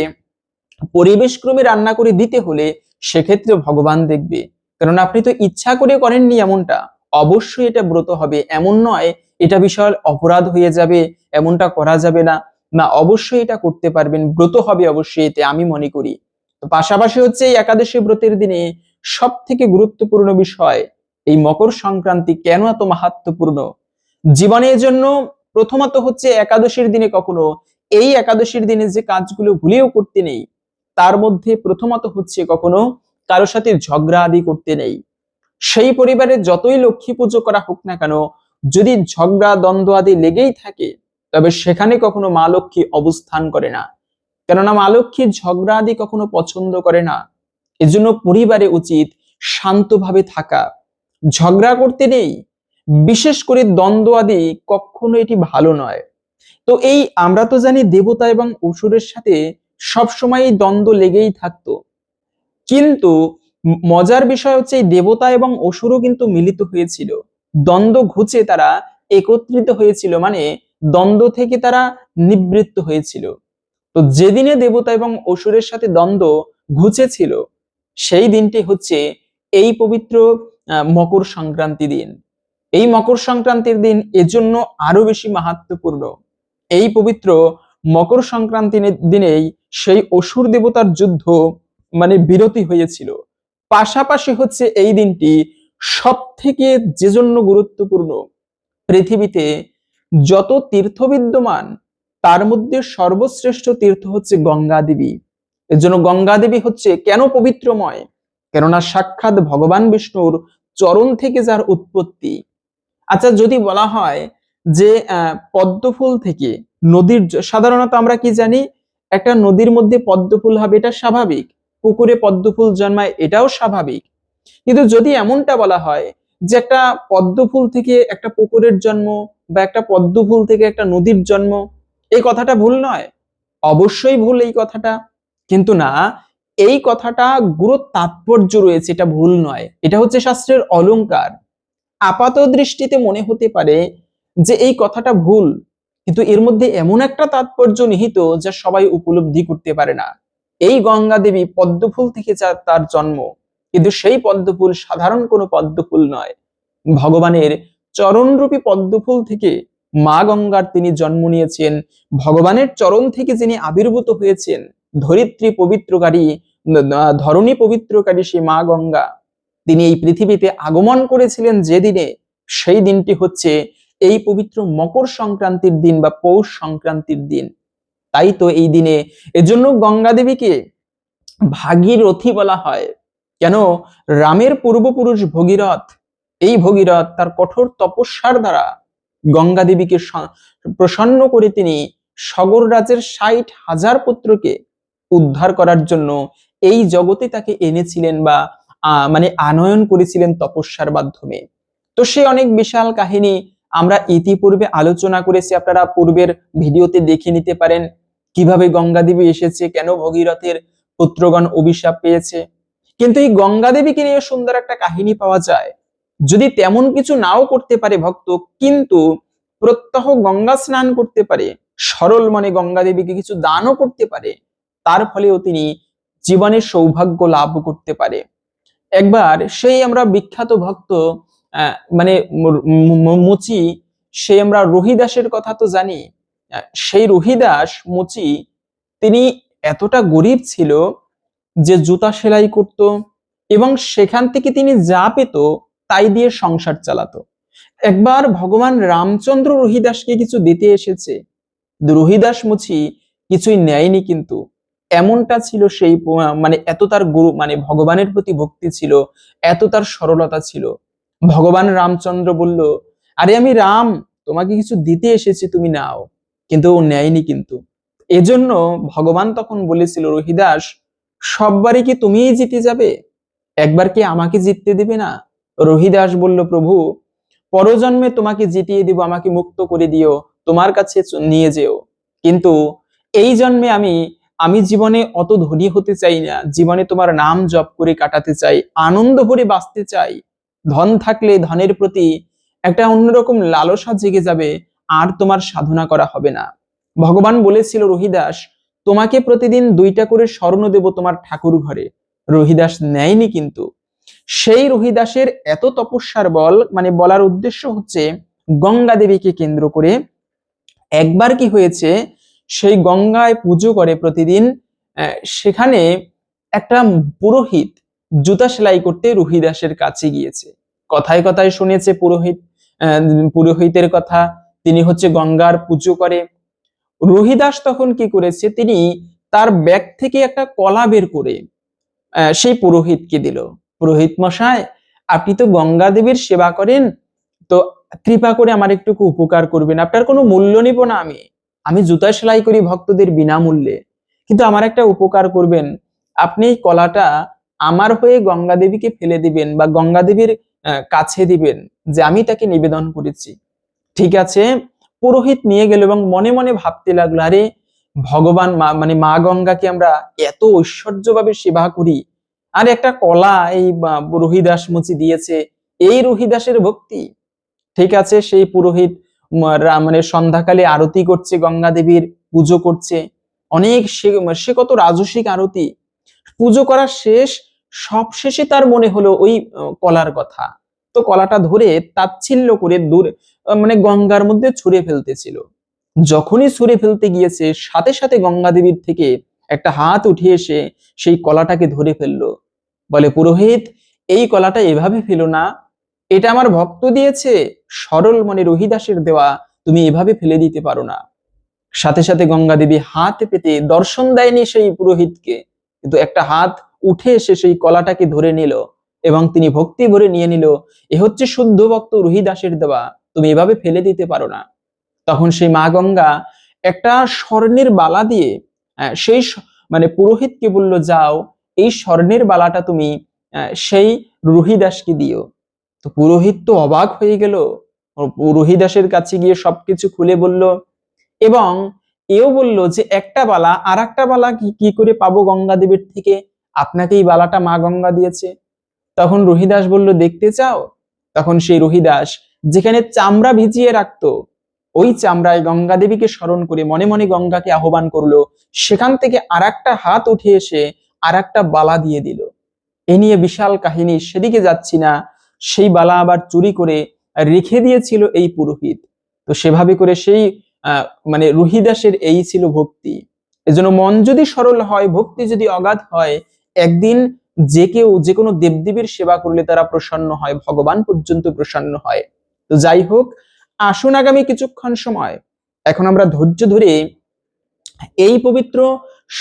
পরিবেশ ক্রমে রান্না করে দিতে হলে সেক্ষেত্রে ভগবান দেখবে। কারণ আপনি তো ইচ্ছা করে করেননি এমনটা, অবশ্যই এটা ব্রত হবে এমন নয়, এটা বিশাল অপরাধ হয়ে যাবে, এমনটা করা যাবে না। না, অবশ্যই এটা করতে পারবেন, ব্রত হবে অবশ্যই, এতে আমি মনে করি। তো পাশাপাশি হচ্ছে এই একাদশী ব্রতের দিনে সব থেকে গুরুত্বপূর্ণ বিষয়, এই মকর সংক্রান্তি কেন এত মাহাত্ম্যপূর্ণ জীবনের জন্য। প্রথমত হচ্ছে একাদশীর দিনে কখনো এই একাদশীর দিনে যে কাজগুলো ভুলেও করতে নেই, তার মধ্যে প্রথমত হচ্ছে কখনো কারোর সাথে ঝগড়া আদি করতে নেই। সেই পরিবারে যতই লক্ষ্মী পুজো করা হোক না কেন, যদি ঝগড়া দ্বন্দ্ব আদি লেগেই থাকে তবে সেখানে কখনো মা লক্ষ্মী অবস্থান করে না। কেননা মা লক্ষ্মী ঝগড়া আদি কখনো পছন্দ করে না। এজন্য পরিবারে উচিত শান্তভাবে থাকা, ঝগড়া করতে নেই, বিশেষ করে দ্বন্দ্ব আদি কখনো এটি ভালো নয়। তো এই আমরা তো জানি দেবতা এবং অসুরের সাথে সবসময় দ্বন্দ্ব লেগেই থাকতো, কিন্তু মজার বিষয় হচ্ছে এই দেবতা এবং অসুরও কিন্তু মিলিত হয়েছিল, দ্বন্দ্ব ঘুচে তারা একত্রিত হয়েছিল, মানে দ্বন্দ্ব থেকে তারা নিবৃত্ত হয়েছিল। তো যেদিনে দেবতা এবং অসুরের সাথে দ্বন্দ্ব ঘুচেছিল সেই দিনটি হচ্ছে এই পবিত্র মকর সংক্রান্তি দিন। এই মকর সংক্রান্তির দিন এজন্য আরো বেশি মাহাত্ম্যপূর্ণ। এই পবিত্র মকর সংক্রান্তির দিনেই সেই অসুর দেবতার যুদ্ধ মানে বিরতি হয়েছিল। পাশাপাশি হচ্ছে এই দিনটি সব থেকে যে জন্য গুরুত্বপূর্ণ, পৃথিবীতে যত তীর্থ বিদ্যমান তার মধ্যে সর্বশ্রেষ্ঠ তীর্থ হচ্ছে গঙ্গা দেবী। এর জন্য গঙ্গা দেবী হচ্ছে কেন পবিত্রময়? কেননা সাক্ষাৎ ভগবান বিষ্ণুর চরণ থেকে যার উৎপত্তি। আচ্ছা, যদি বলা হয় যে পদ্মফুল থেকে নদীর, সাধারণত আমরা কি জানি একটা নদীর মধ্যে পদ্মফুল হবে এটা স্বাভাবিক, পুকুরে পদ্মফুল জন্মায় এটাও স্বাভাবিক, কিন্তু যদি এমনটা বলা হয় যে একটা পদ্মফুল থেকে একটা পুকুরের জন্ম বা একটা পদ্মফুল থেকে একটা নদীর জন্ম, এই কথাটা ভুল নয়? অবশ্যই ভুল এই কথাটা। কিন্তু না, এই কথাটা গুরু তাৎপর্য রয়েছে, এটা ভুল নয়, এটা হচ্ছে শাস্ত্রের অলংকার। আপাত দৃষ্টিতে মনে হতে পারে যে এই কথাটা ভুল, কিন্তু এর মধ্যে এমন একটা তাৎপর্য নিহিত যা সবাই উপলব্ধি করতে পারে না। এই গঙ্গা দেবী পদ্মফুল থেকে তার জন্ম, কিন্তু সেই পদ্মফুল সাধারণ কোনো পদ্মফুল নয়, ভগবানের চরণরূপী পদ্মফুল থেকে মা গঙ্গার তিনি জন্ম নিয়েছেন। ভগবানের চরণ থেকে যিনি আবির্ভূত হয়েছেন, ধরিত্রী পবিত্রকারী, ধরণী পবিত্রকারী সেই মা গঙ্গা, তিনি এই পৃথিবীতে আগমন করেছিলেন যেদিনে, সেই দিনটি হচ্ছে এই পবিত্র মকর সংক্রান্তির দিন বা পৌষ সংক্রান্তির দিন। তাই তো এই দিনে এজন্য গঙ্গা দেবীকে ভাগীরথী বলা হয়। কেন? রামের পূর্বপুরুষ ভগীরথ, এই ভগীরথ তার কঠোর তপস্যার দ্বারা গঙ্গা দেবীকে প্রসন্ন করে তিনি সগর রাজ্যের ৬০,০০০ পুত্রকে উদ্ধার করার জন্য এই জগতে তাকে এনেছিলেন বা মানে আনয়ন করেছিলেন তপস্যার মাধ্যমে। তো সে অনেক বিশাল কাহিনী আমরা ইতিপূর্বে আলোচনা করেছি, আপনারা পূর্বের ভিডিওতে দেখে নিতে পারেন কিভাবে গঙ্গা দেবী এসেছে, কেন ভগীরথের পুত্রগণ অভিশাপ পেয়েছে। কিন্তু এই গঙ্গা দেবীকে নিয়ে সুন্দর একটা কাহিনী পাওয়া যায়। যদি তেমন কিছু নাও করতে পারে ভক্ত, কিন্তু প্রত্যহ গঙ্গা স্নান করতে পারে, সরল মনে গঙ্গা দেবীকে কিছু দানও করতে পারে, তার ফলেও তিনি জীবনের সৌভাগ্য লাভ করতে পারে। একবার সেই আমরা বিখ্যাত ভক্ত মানে মুচি, সেই আমরা রহিদাসের কথা তো জানি। সেই রহিদাস মুচি তিনি এতটা গরিব ছিল যে জুতা সেলাই করত এবং সেখান থেকে তিনি যা পেত তাই দিয়ে সংসার চালাতো। একবার ভগবান রামচন্দ্র রহিদাসকে কিছু দিতে এসেছে, রহিদাস মুচি কিছুই নেয়নি, কিন্তু এমনটা ছিল সেই মানে এত তার গুরু মানে ভগবানের প্রতি ভক্তি ছিল, এত তার সরলতা ছিল। ভগবান রামচন্দ্র বলল, আরে আমি রাম, তোমাকে কিছু দিতে এসেছি, তুমি নাও, কিন্তু ও নেয়নি। কিন্তু এজন্য ভগবান তখন বলেছিল, রহিদাস সববারই কি তুমিই জিতে যাবে, একবার কি আমাকে জিততে দেবে না? রহিদাস বলল, প্রভু পরজন্মে তোমাকে জিতিয়ে দিব, আমাকে মুক্ত করে দিও, তোমার কাছে নিয়ে যেও, কিন্তু এই জন্মে আমি আমি জীবনে অত ধনী হতে চাই না, জীবনে তোমার নাম জপ করে কাটাতে চাই, আনন্দ ভরে বাঁচতে চাই। ধন থাকলে ধনের প্রতি একটা অন্যরকম লালসা জেগে যাবে, আর তোমার সাধনা করা হবে না। ভগবান বলেছিল, রহিদাস তোমাকে প্রতিদিন 2টা করে স্বর্ণ দেব তোমার ঠাকুর ঘরে। রহিদাস নেয়নি, কিন্তু সেই রহিদাসের এত তপস্যার বল, মানে বলার উদ্দেশ্য হচ্ছে গঙ্গা দেবীকে কেন্দ্র করে একবার কি হয়েছে, সেই গঙ্গায় পুজো করে প্রতিদিন, সেখানে একটা পুরোহিত জুতা সেলাই করতে রহিদাসের কাছে গিয়েছে। কথায় কথায় শুনেছে পুরোহিতের কথা, তিনি হচ্ছে গঙ্গার পুজো করে। রহিদাস তখন কি করেছে, তিনি তার ব্যাগ থেকে একটা কলা বের করে সেই পুরোহিতকে দিল। পুরোহিত মশাই, আপনি তো গঙ্গা দেবীর সেবা করেন, তো কৃপা করে আমার একটু উপকার করবেন, আপনার কোনো মূল্য নিব না, আমি আমি জুতা সেলাই করি ভক্তদের বিনামূল্যে, কিন্তু আমার একটা উপকার করবেন, আপনি এই কলাটা আমার হয়ে গঙ্গা দেবীকে ফেলে দিবেন বা গঙ্গা দেবীর কাছে দিবেন, যে আমি তাকে নিবেদন করেছি। ঠিক আছে, পুরোহিত নিয়ে গেল এবং মনে মনে ভাবতে লাগলো, আরে ভগবান মানে মা গঙ্গাকে আমরা এত ঐশ্বর্যভাবে সেবা করি, আর একটা কলা এই রহিদাস মুচি দিয়েছে, এই রহিদাসের ভক্তি। ঠিক আছে, সেই পুরোহিত মানে সন্ধ্যাকালে আরতি করছে, গঙ্গা দেবীর পুজো করছে, অনেক সে কত রাজসিক আরতি, পুজো করা শেষ, সব শেষে তার মনে হলো ওই কলার কথা, তো কলাটা ধরে তাচ্ছিল্য করে দূর মানে গঙ্গার মধ্যে ছুঁড়ে ফেলতেছিল। যখনই ছুঁড়ে ফেলতে গিয়েছে, সাথে সাথে গঙ্গা দেবীর থেকে একটা হাত উঠে এসে সেই কলাটাকে ধরে ফেললো। বলে, পুরোহিত এই কলাটা এভাবে ফেলো না, এটা আমার ভক্ত দিয়েছে, সরল মনে রহিদাসের দেওয়া, তুমি এভাবে ফেলে দিতে পারো না। সাথে সাথে গঙ্গা দেবী হাত পেতে দর্শন দেয়নি সেই পুরোহিতকে, কিন্তু একটা হাত উঠে এসে সেই কলাটাকে ধরে নিল এবং তিনি ভক্তি ভরে নিয়ে নিল, এ হচ্ছে শুদ্ধ ভক্ত রহিদাসের দেওয়া, তুমি এভাবে ফেলে দিতে পারো না। তখন সেই মা গঙ্গা একটা স্বর্ণের বালা দিয়ে সেই মানে পুরোহিতকে বলল, যাও এই স্বর্ণের বালাটা তুমি সেই রহিদাসকে দিও। তো পুরোহিত তো অবাক হয়ে গেল, রহিদাসের কাছে গিয়ে সবকিছু খুলে বলল এবং এও বলল যে একটা বালা আর একটা বালা কি কি করে পাবো গঙ্গা দেবীর থেকে, আপনাকে এই বালাটা মা গঙ্গা দিয়েছে। তখন রহিদাস বলল, দেখতে চাও? তখন সেই রহিদাস যেখানে চামড়া ভিজিয়ে রাখতো, ওই চামড়ায় গঙ্গা দেবীকে স্মরণ করে মনে মনে গঙ্গাকে আহ্বান করলো। সেখান থেকে আর একটা হাত উঠে এসে আর একটা বালা দিয়ে দিল। এ নিয়ে বিশাল কাহিনী, সেদিকে যাচ্ছি না। সেই বালা আবার চুরি করে রেখে দিয়েছিল এই পুরোহিত। তো সেভাবে করে সেই মানে রহিদাসের এই ছিল ভক্তি। এজন্য মন যদি সরল হয়, ভক্তি যদি অগাধ হয়, একদিন যে কেউ যে কোনো দেবদেবীর সেবা করলে তারা প্রসন্ন হয়, ভগবান পর্যন্ত প্রসন্ন হয়। তো যাই হোক, আসুন আগামী কিছুক্ষণ সময় এখন আমরা ধৈর্য ধরে এই পবিত্র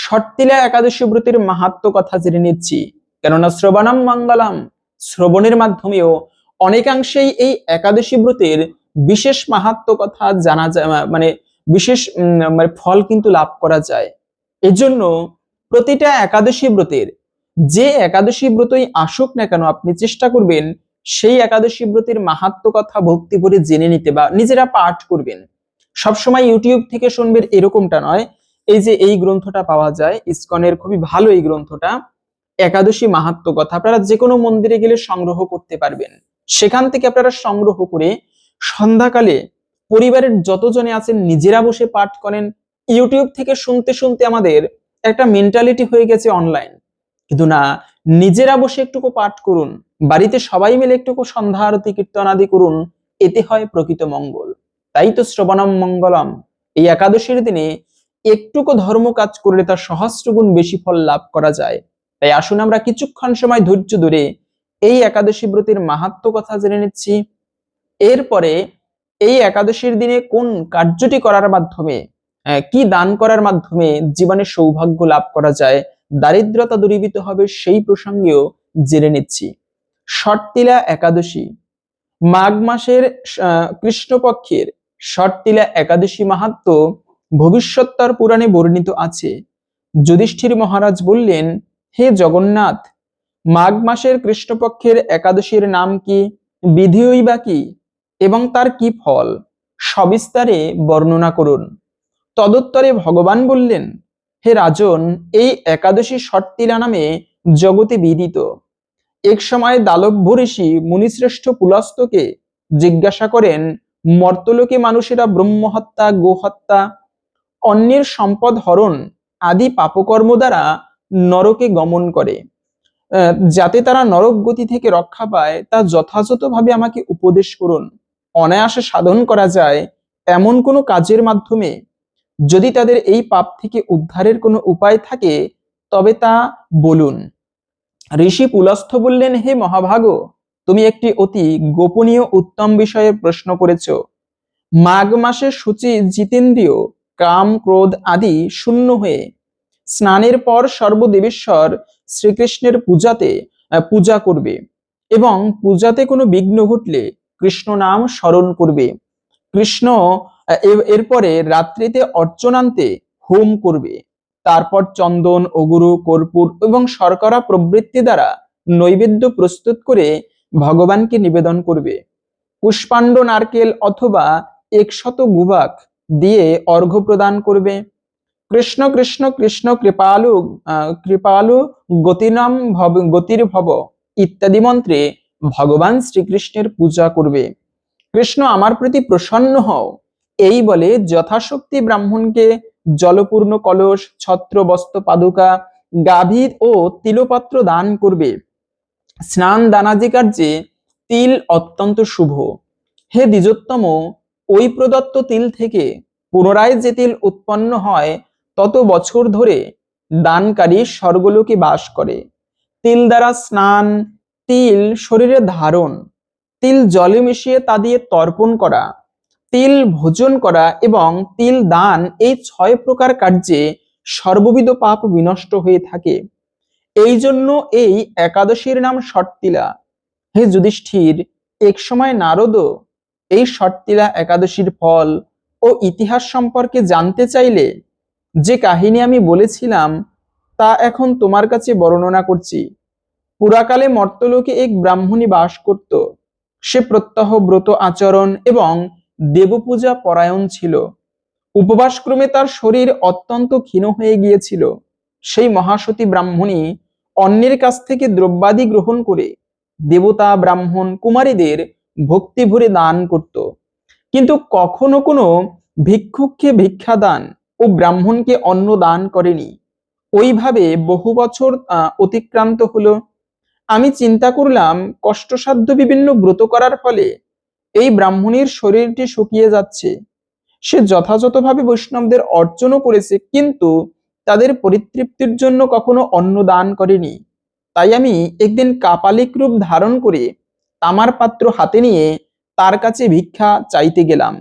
ষট্টিলা একাদশী ব্রতের মাহাত্ম্য কথা জেনে নিচ্ছি। কেননা শ্রবণম মঙ্গলম, শ্রবণের মাধ্যমেও অনেকাংশেই এই একাদশী ব্রতের বিশেষ মাহাত্ম্য কথা জানা যায়, মানে বিশেষ মানে ফল কিন্তু লাভ করা যায়। এজন্য প্রতিটা একাদশী ব্রতের, যে একাদশী ব্রতই আসুক না কেন, আপনি চেষ্টা করবেন সেই একাদশী ব্রতের মাহাত্ম্য কথা ভক্তি করে জেনে নিতে বা নিজেরা পাঠ করবেন। সবসময় ইউটিউব থেকে শুনবেন এরকমটা নয়। এই যে এই গ্রন্থটা পাওয়া যায় ইসকনের, খুবই ভালো এই গ্রন্থটা, একাদশী মাহাত্ম্য কথা, আপনারা যে কোনো মন্দিরে গেলে সংগ্রহ করতে পারবেন। সেখান থেকে আপনারা সংগ্রহ করে সন্ধ্যাকালে পরিবারের যতজনে আছেন নিজেরা বসে পাঠ করেন। ইউটিউব থেকে শুনতে শুনতে আমাদের একটা মেন্টালিটি হয়ে গেছে অনলাইন, কিন্তু না, নিজেরা বসে একটুকু পাঠ করুন, বাড়িতে সবাই মিলে একটুকু সন্ধ্যা আরতি কীর্তন আদি করুন, এতে হয় প্রকৃত মঙ্গল। তাই তো শ্রবণম মঙ্গলম, এই একাদশীর দিনে একটুকু ধর্ম কাজ করলে তার সহস্র গুণ বেশি ফল লাভ করা যায়। তাই আসুন আমরা কিছুক্ষণ সময় ধৈর্য ধরে এই একাদশী ব্রতের মাহাত্ম্য কথা জেনে নিচ্ছি। এরপরে এই একাদশীর দিনে কোন কার্যটি করার মাধ্যমে, কি দান করার মাধ্যমে জীবনে সৌভাগ্য লাভ করা যায়, দারিদ্রতা দূরীভূত হবে, সেই প্রসঙ্গেও জেনে নিচ্ছি। ষট্টিলা একাদশী, মাঘ মাসের কৃষ্ণপক্ষের ষট্টিলা একাদশী মাহাত্ম্য ভবিষ্যৎতর পুরাণে বর্ণিত আছে। যুধিষ্ঠির মহারাজ বললেন, হে জগন্নাথ, মাঘ মাসের কৃষ্ণপক্ষের একাদশীর নাম কি, বিধিই বা কি, এবং তার কি ফল, সবিস্তারে বর্ণনা করুন। তদুত্তরে ভগবান বললেন, হে রাজন, এই একাদশী ষট্টিলা নামে জগতে বিদিত। এক সময় দালভ্য ঋষি মুনিশ্রেষ্ঠ পুলস্তকে জিজ্ঞাসা করেন, মর্তলোকে মানুষেরা ব্রহ্মহত্যা, গোহত্যা, অন্যের সম্পদ হরণ আদি পাপকর্ম দ্বারা নরকে গমন করে, যাতে তারা নরক গতি থেকে রক্ষা পায় তা যথাযথভাবে আমাকে উপদেশ করুন। অনায়াসে সাধন করা যায় এমন কোনো কাজের মাধ্যমে যদি তাদের এই পাপ থেকে উদ্ধারের কোনো উপায় থাকে তবে তা বলুন। ঋষি পুলস্থ বললেন, হে মহাভাগ, তুমি একটি অতি গোপনীয় উত্তম বিষয়ে প্রশ্ন করেছ। মাঘ মাসে শুচি জিতেন্দ্রিয়, কাম ক্রোধ আদি শূন্য হয়ে স্নানের পর সর্বদেবেশ্বর শ্রীকৃষ্ণের পূজা করবে এবং পূজাতে কোনো বিঘ্ন ঘটলে কৃষ্ণ নাম স্মরণ করবে। কৃষ্ণ এরপরে রাত্রিতে অর্চনান্তে হোম করবে। তারপর চন্দন, অগুরু, কর্পূর এবং শর্করা প্রবৃত্তি দ্বারা নৈবেদ্য প্রস্তুত করে ভগবানকে নিবেদন করবে। পুষ্পাণ্ড, নারকেল অথবা 100 গুবাক দিয়ে অর্ঘ্য প্রদান করবে। কৃষ্ণ কৃষ্ণ কৃষ্ণ কৃপালু কৃপালু গতিনাম গতির ভব ইত্যাদি মন্ত্রে ভগবান শ্রীকৃষ্ণের পূজা করবে। কৃষ্ণ, আমার প্রতি প্রসন্ন হও, এই বলে যথাশক্তি ব্রাহ্মণকে জলপূর্ণ কলস, ছত্র, বস্ত্র, পাদুকা, গাভীর ও তিলপত্র দান করবে। স্নান দানাদি কার্যে তিল অত্যন্ত শুভ। হে দ্বিজোত্তম, ওই প্রদত্ত তিল থেকে পুনরায় যে তিল উৎপন্ন হয় তত বছর ধরে দানকারী স্বর্গলোকে বাস করে। তিল দ্বারা স্নান, তিল শরীরে ধারণ, তিল জলে মিশিয়ে তা দিয়ে তর্পণ করা, তিল ভোজন করা এবং তিল দান, এই 6 প্রকার কার্যে সর্ববিধ পাপ বিনষ্ট হয়ে থাকে। এই জন্য এই একাদশীর নাম ষট্টিলা। হে যুধিষ্ঠির, এক সময় নারদ এই ষট্টিলা একাদশীর ফল ও ইতিহাস সম্পর্কে জানতে চাইলে যে কাহিনী আমি বলেছিলাম তা এখন তোমার কাছে বর্ণনা করছি। পুরাকালে মর্তলোকে এক ব্রাহ্মণী বাস করত। সে প্রত্যহ ব্রত আচরণ এবং দেবপূজা পরায়ণ ছিল। উপবাসক্রমে তার শরীর অত্যন্ত ক্ষীণ হয়ে গিয়েছিল। সেই মহাসতী ব্রাহ্মণী অন্যের কাছ থেকে দ্রব্যাদি গ্রহণ করে দেবতা, ব্রাহ্মণ, কুমারীদের ভক্তি ভরে দান করত, কিন্তু কখনো কোনো ভিক্ষুককে ভিক্ষা দান ও ব্রাহ্মণকে অন্ন দান করেনি। ওইভাবে বহু বছর অতিক্রান্ত হলো। আমি চিন্তা করলাম, কষ্টসাধ্য বিভিন্ন ব্রত করার ফলে এই ব্রাহ্মণীর শরীরটি শুকিয়ে যাচ্ছে। সে যথাযথভাবে বৈষ্ণবদের অর্চনও করেছে, কিন্তু তাদের পরিতৃপ্তির জন্য কখনো অন্ন দান করেনি। তাই আমি একদিন কাপালিক রূপ ধারণ করে তামার পাত্র হাতে নিয়ে তার কাছে ভিক্ষা চাইতে গেলাম।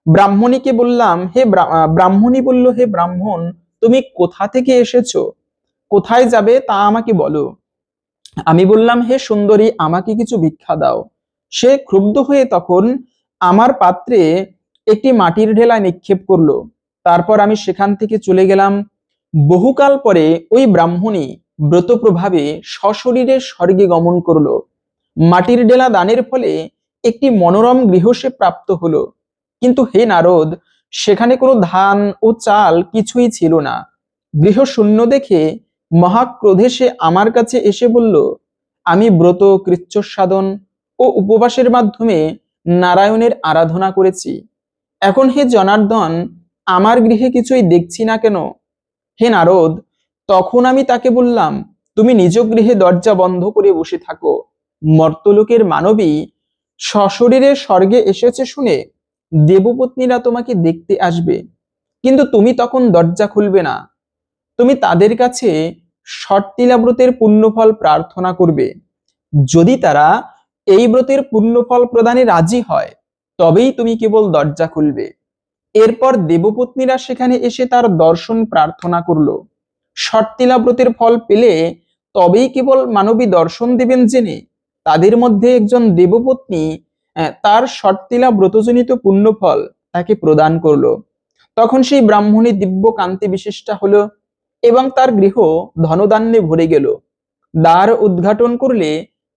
ব্রাহ্মণীকে বললাম, ব্রাহ্মণী বলল, হে ব্রাহ্মণ, তুমি কোথা থেকে এসেছো, কোথায় যাবে তা আমাকে বলো। আমি বললাম, হে সুন্দরী, আমাকে কিছু ভিক্ষা দাও। সে ক্ষুব্ধ হয়ে তখন আমার পাত্রে একটি মাটির ঢেলা নিক্ষেপ করলো। তারপর আমি সেখান থেকে চলে গেলাম। বহুকাল পরে ওই ব্রাহ্মণী ব্রত প্রভাবে সশরীরে স্বর্গে গমন করলো। মাটির ডেলা দানের ফলে একটি মনোরম গৃহ সে প্রাপ্ত হলো। কিন্তু হে নারদ, সেখানে কোনো ধান ও চাল কিছুই ছিল না। গৃহ শূন্য দেখে মহাক্রোধে সে আমার কাছে এসে বলল, আমি ব্রত, কৃচ্ছ সাধন ও উপবাসের মাধ্যমে নারায়ণের আরাধনা করেছি। এখন হে জনার্দন, আমার গৃহে কিছুই দেখছি না কেন? হে নারদ, তখন আমি তাকে বললাম, তুমি নিজ গৃহে দরজা বন্ধ করে বসে থাকো। মর্তলোকের মানবী সশরীরে স্বর্গে এসেছে শুনে দেবপত্নীরা তোমাকে দেখতে আসবে, কিন্তু তুমি তখন দরজা খুলবে না। তুমি তাদের কাছে ষট্টিলা ব্রতের পুণ্যফল প্রার্থনা করবে। যদি তারা এই ব্রতের পুণ্যফল প্রদানে রাজি হয়, তবেই তুমি কেবল দরজা খুলবে। এরপর দেবপত্নীরা সেখানে এসে তার দর্শন প্রার্থনা করলো। ষট্টিলা ব্রতের ফল পেলে তবেই কেবল মানবী দর্শন দেবেন জেনে তাদের মধ্যে একজন দেবপত্নী তার ষট্টিলা ব্রতজনিত পুণ্যফল তাকে প্রদান করলো। তখন সেই ব্রাহ্মণী দিব্য কান্তি বিশিষ্টা হলো এবং তার গৃহ ধনধান্যে ভরে গেল। দ্বার উদ্ঘাটন করলে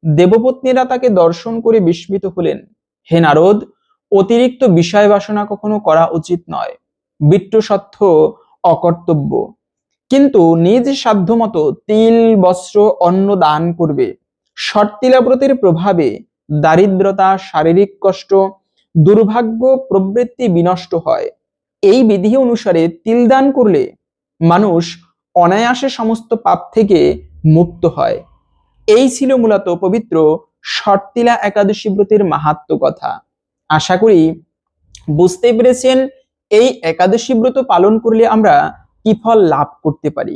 দেবপত্নীরা তাকে দর্শন করে বিস্মিত হলেন। হে নারদ, অতিরিক্ত বিষয় বাসনা কখনো করা উচিত নয়। বিট্টুসত্য অকর্তব্য, কিন্তু নিজ সাধ্যমতো তিল, বস্ত্র, অন্ন দান করবে। ষট্টিলাব্রতের প্রভাবে দারিদ্রতা, শারীরিক কষ্ট, দুর্ভাগ্য প্রবৃত্তি বিনষ্ট হয়। এই বিধি অনুসারে তিল দান করলে মানুষ অনায়াসে সমস্ত পাপ থেকে মুক্ত হয়। এই ছিল মূলত পবিত্র ষট্টিলা একাদশী ব্রতের মাহাত্ম্য কথা। আশা করি বুঝতে পেরেছেন এই একাদশী ব্রত পালন করলে আমরা কি ফল লাভ করতে পারি।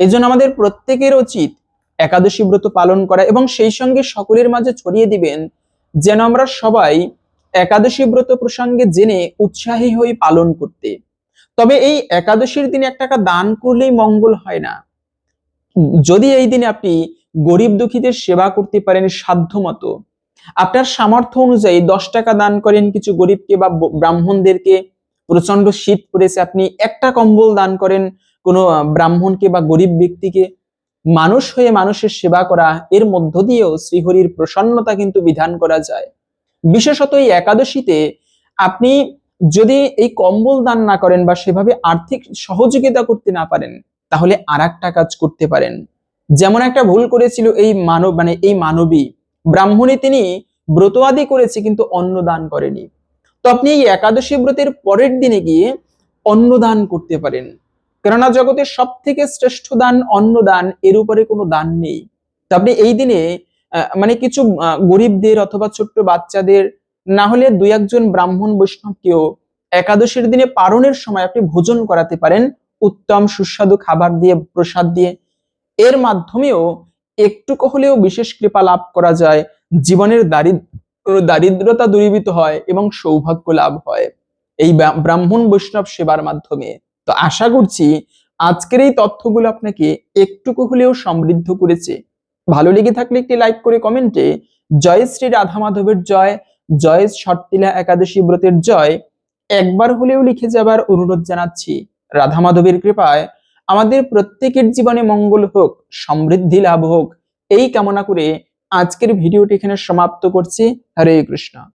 এজন্য আমাদের প্রত্যেকের উচিত একাদশী ব্রত পালন করা এবং সেই সঙ্গে সকলের মাঝে ছড়িয়ে দিবেন, যেন আমরা সবাই একাদশী ব্রত প্রসঙ্গে জেনে উৎসাহী হই পালন করতে। তবে এই একাদশীর দিনে 1 টাকা দান করলেই মঙ্গল হয় না। যদি এই দিনে আপনি গরিব দুঃখীদের সেবা করতে পারেন সাধ্যমতো, আপনার সামর্থ্য অনুযায়ী 10 টাকা দান করেন কিছু গরিবকে বা ব্রাহ্মণদেরকে, প্রচন্ড শীত পড়েছে, আপনি একটা কম্বল দান করেন কোনো ব্রাহ্মণকে বা গরিব ব্যক্তিকে। মানুষ হয়ে মানুষের সেবা করা, এর মধ্য দিয়েও শ্রীহরির প্রসন্নতা কিন্তু বিধান করা যায়। বিশেষত এই একাদশীতে আপনি যদি এই কম্বল দান না করেন বা সেভাবে আর্থিক সহযোগিতা করতে না পারেন, তাহলে আর একটা কাজ করতে পারেন। যেমন একটা ভুল করেছিল এই মানবী ব্রাহ্মণী, তিনি ব্রত আদি করেছে কিন্তু অন্ন দান করেনি। তো আপনি এই একাদশী ব্রতের পরের দিনে গিয়ে অন্ন দান করতে পারেন, কেননা জগতের সব থেকে শ্রেষ্ঠ দান অন্নদান, এর উপরে কোনো দান নেই। তো আপনি এই দিনে কিছু গরিবদের অথবা ছোট্ট বাচ্চাদের, না হলে 2-1 ব্রাহ্মণ বৈষ্ণবকেও একাদশীর দিনে পারণের সময় আপনি ভোজন করাতে পারেন উত্তম সুস্বাদু খাবার দিয়ে, প্রসাদ দিয়ে। এর মাধ্যমেও একটুকু হলেও বিশেষ কৃপা লাভ করা যায়, জীবনের দারিদ্রতা দূরীভূত হয় এবং সৌভাগ্য লাভ হয় এই ব্রাহ্মণ বৈষ্ণব সেবার মাধ্যমে। তো আশা করছি আজকের এই তথ্যগুলো আপনাকে একটুকু হলেও সমৃদ্ধ করেছে। ভালো লেগে থাকলে একটি লাইক করে কমেন্টে জয় শ্রী রাধা মাধবের জয়, জয় ষট্টিলা একাদশী ব্রতের জয় একবার হলেও লিখে যাবার অনুরোধ জানাচ্ছি। রাধা মাধবের কৃপায় আমাদের প্রত্যেকের জীবনে মঙ্গল হোক, সমৃদ্ধি লাভ হোক, এই কামনা করে আজকের ভিডিওটি এখানে সমাপ্ত করছি। হরে কৃষ্ণ।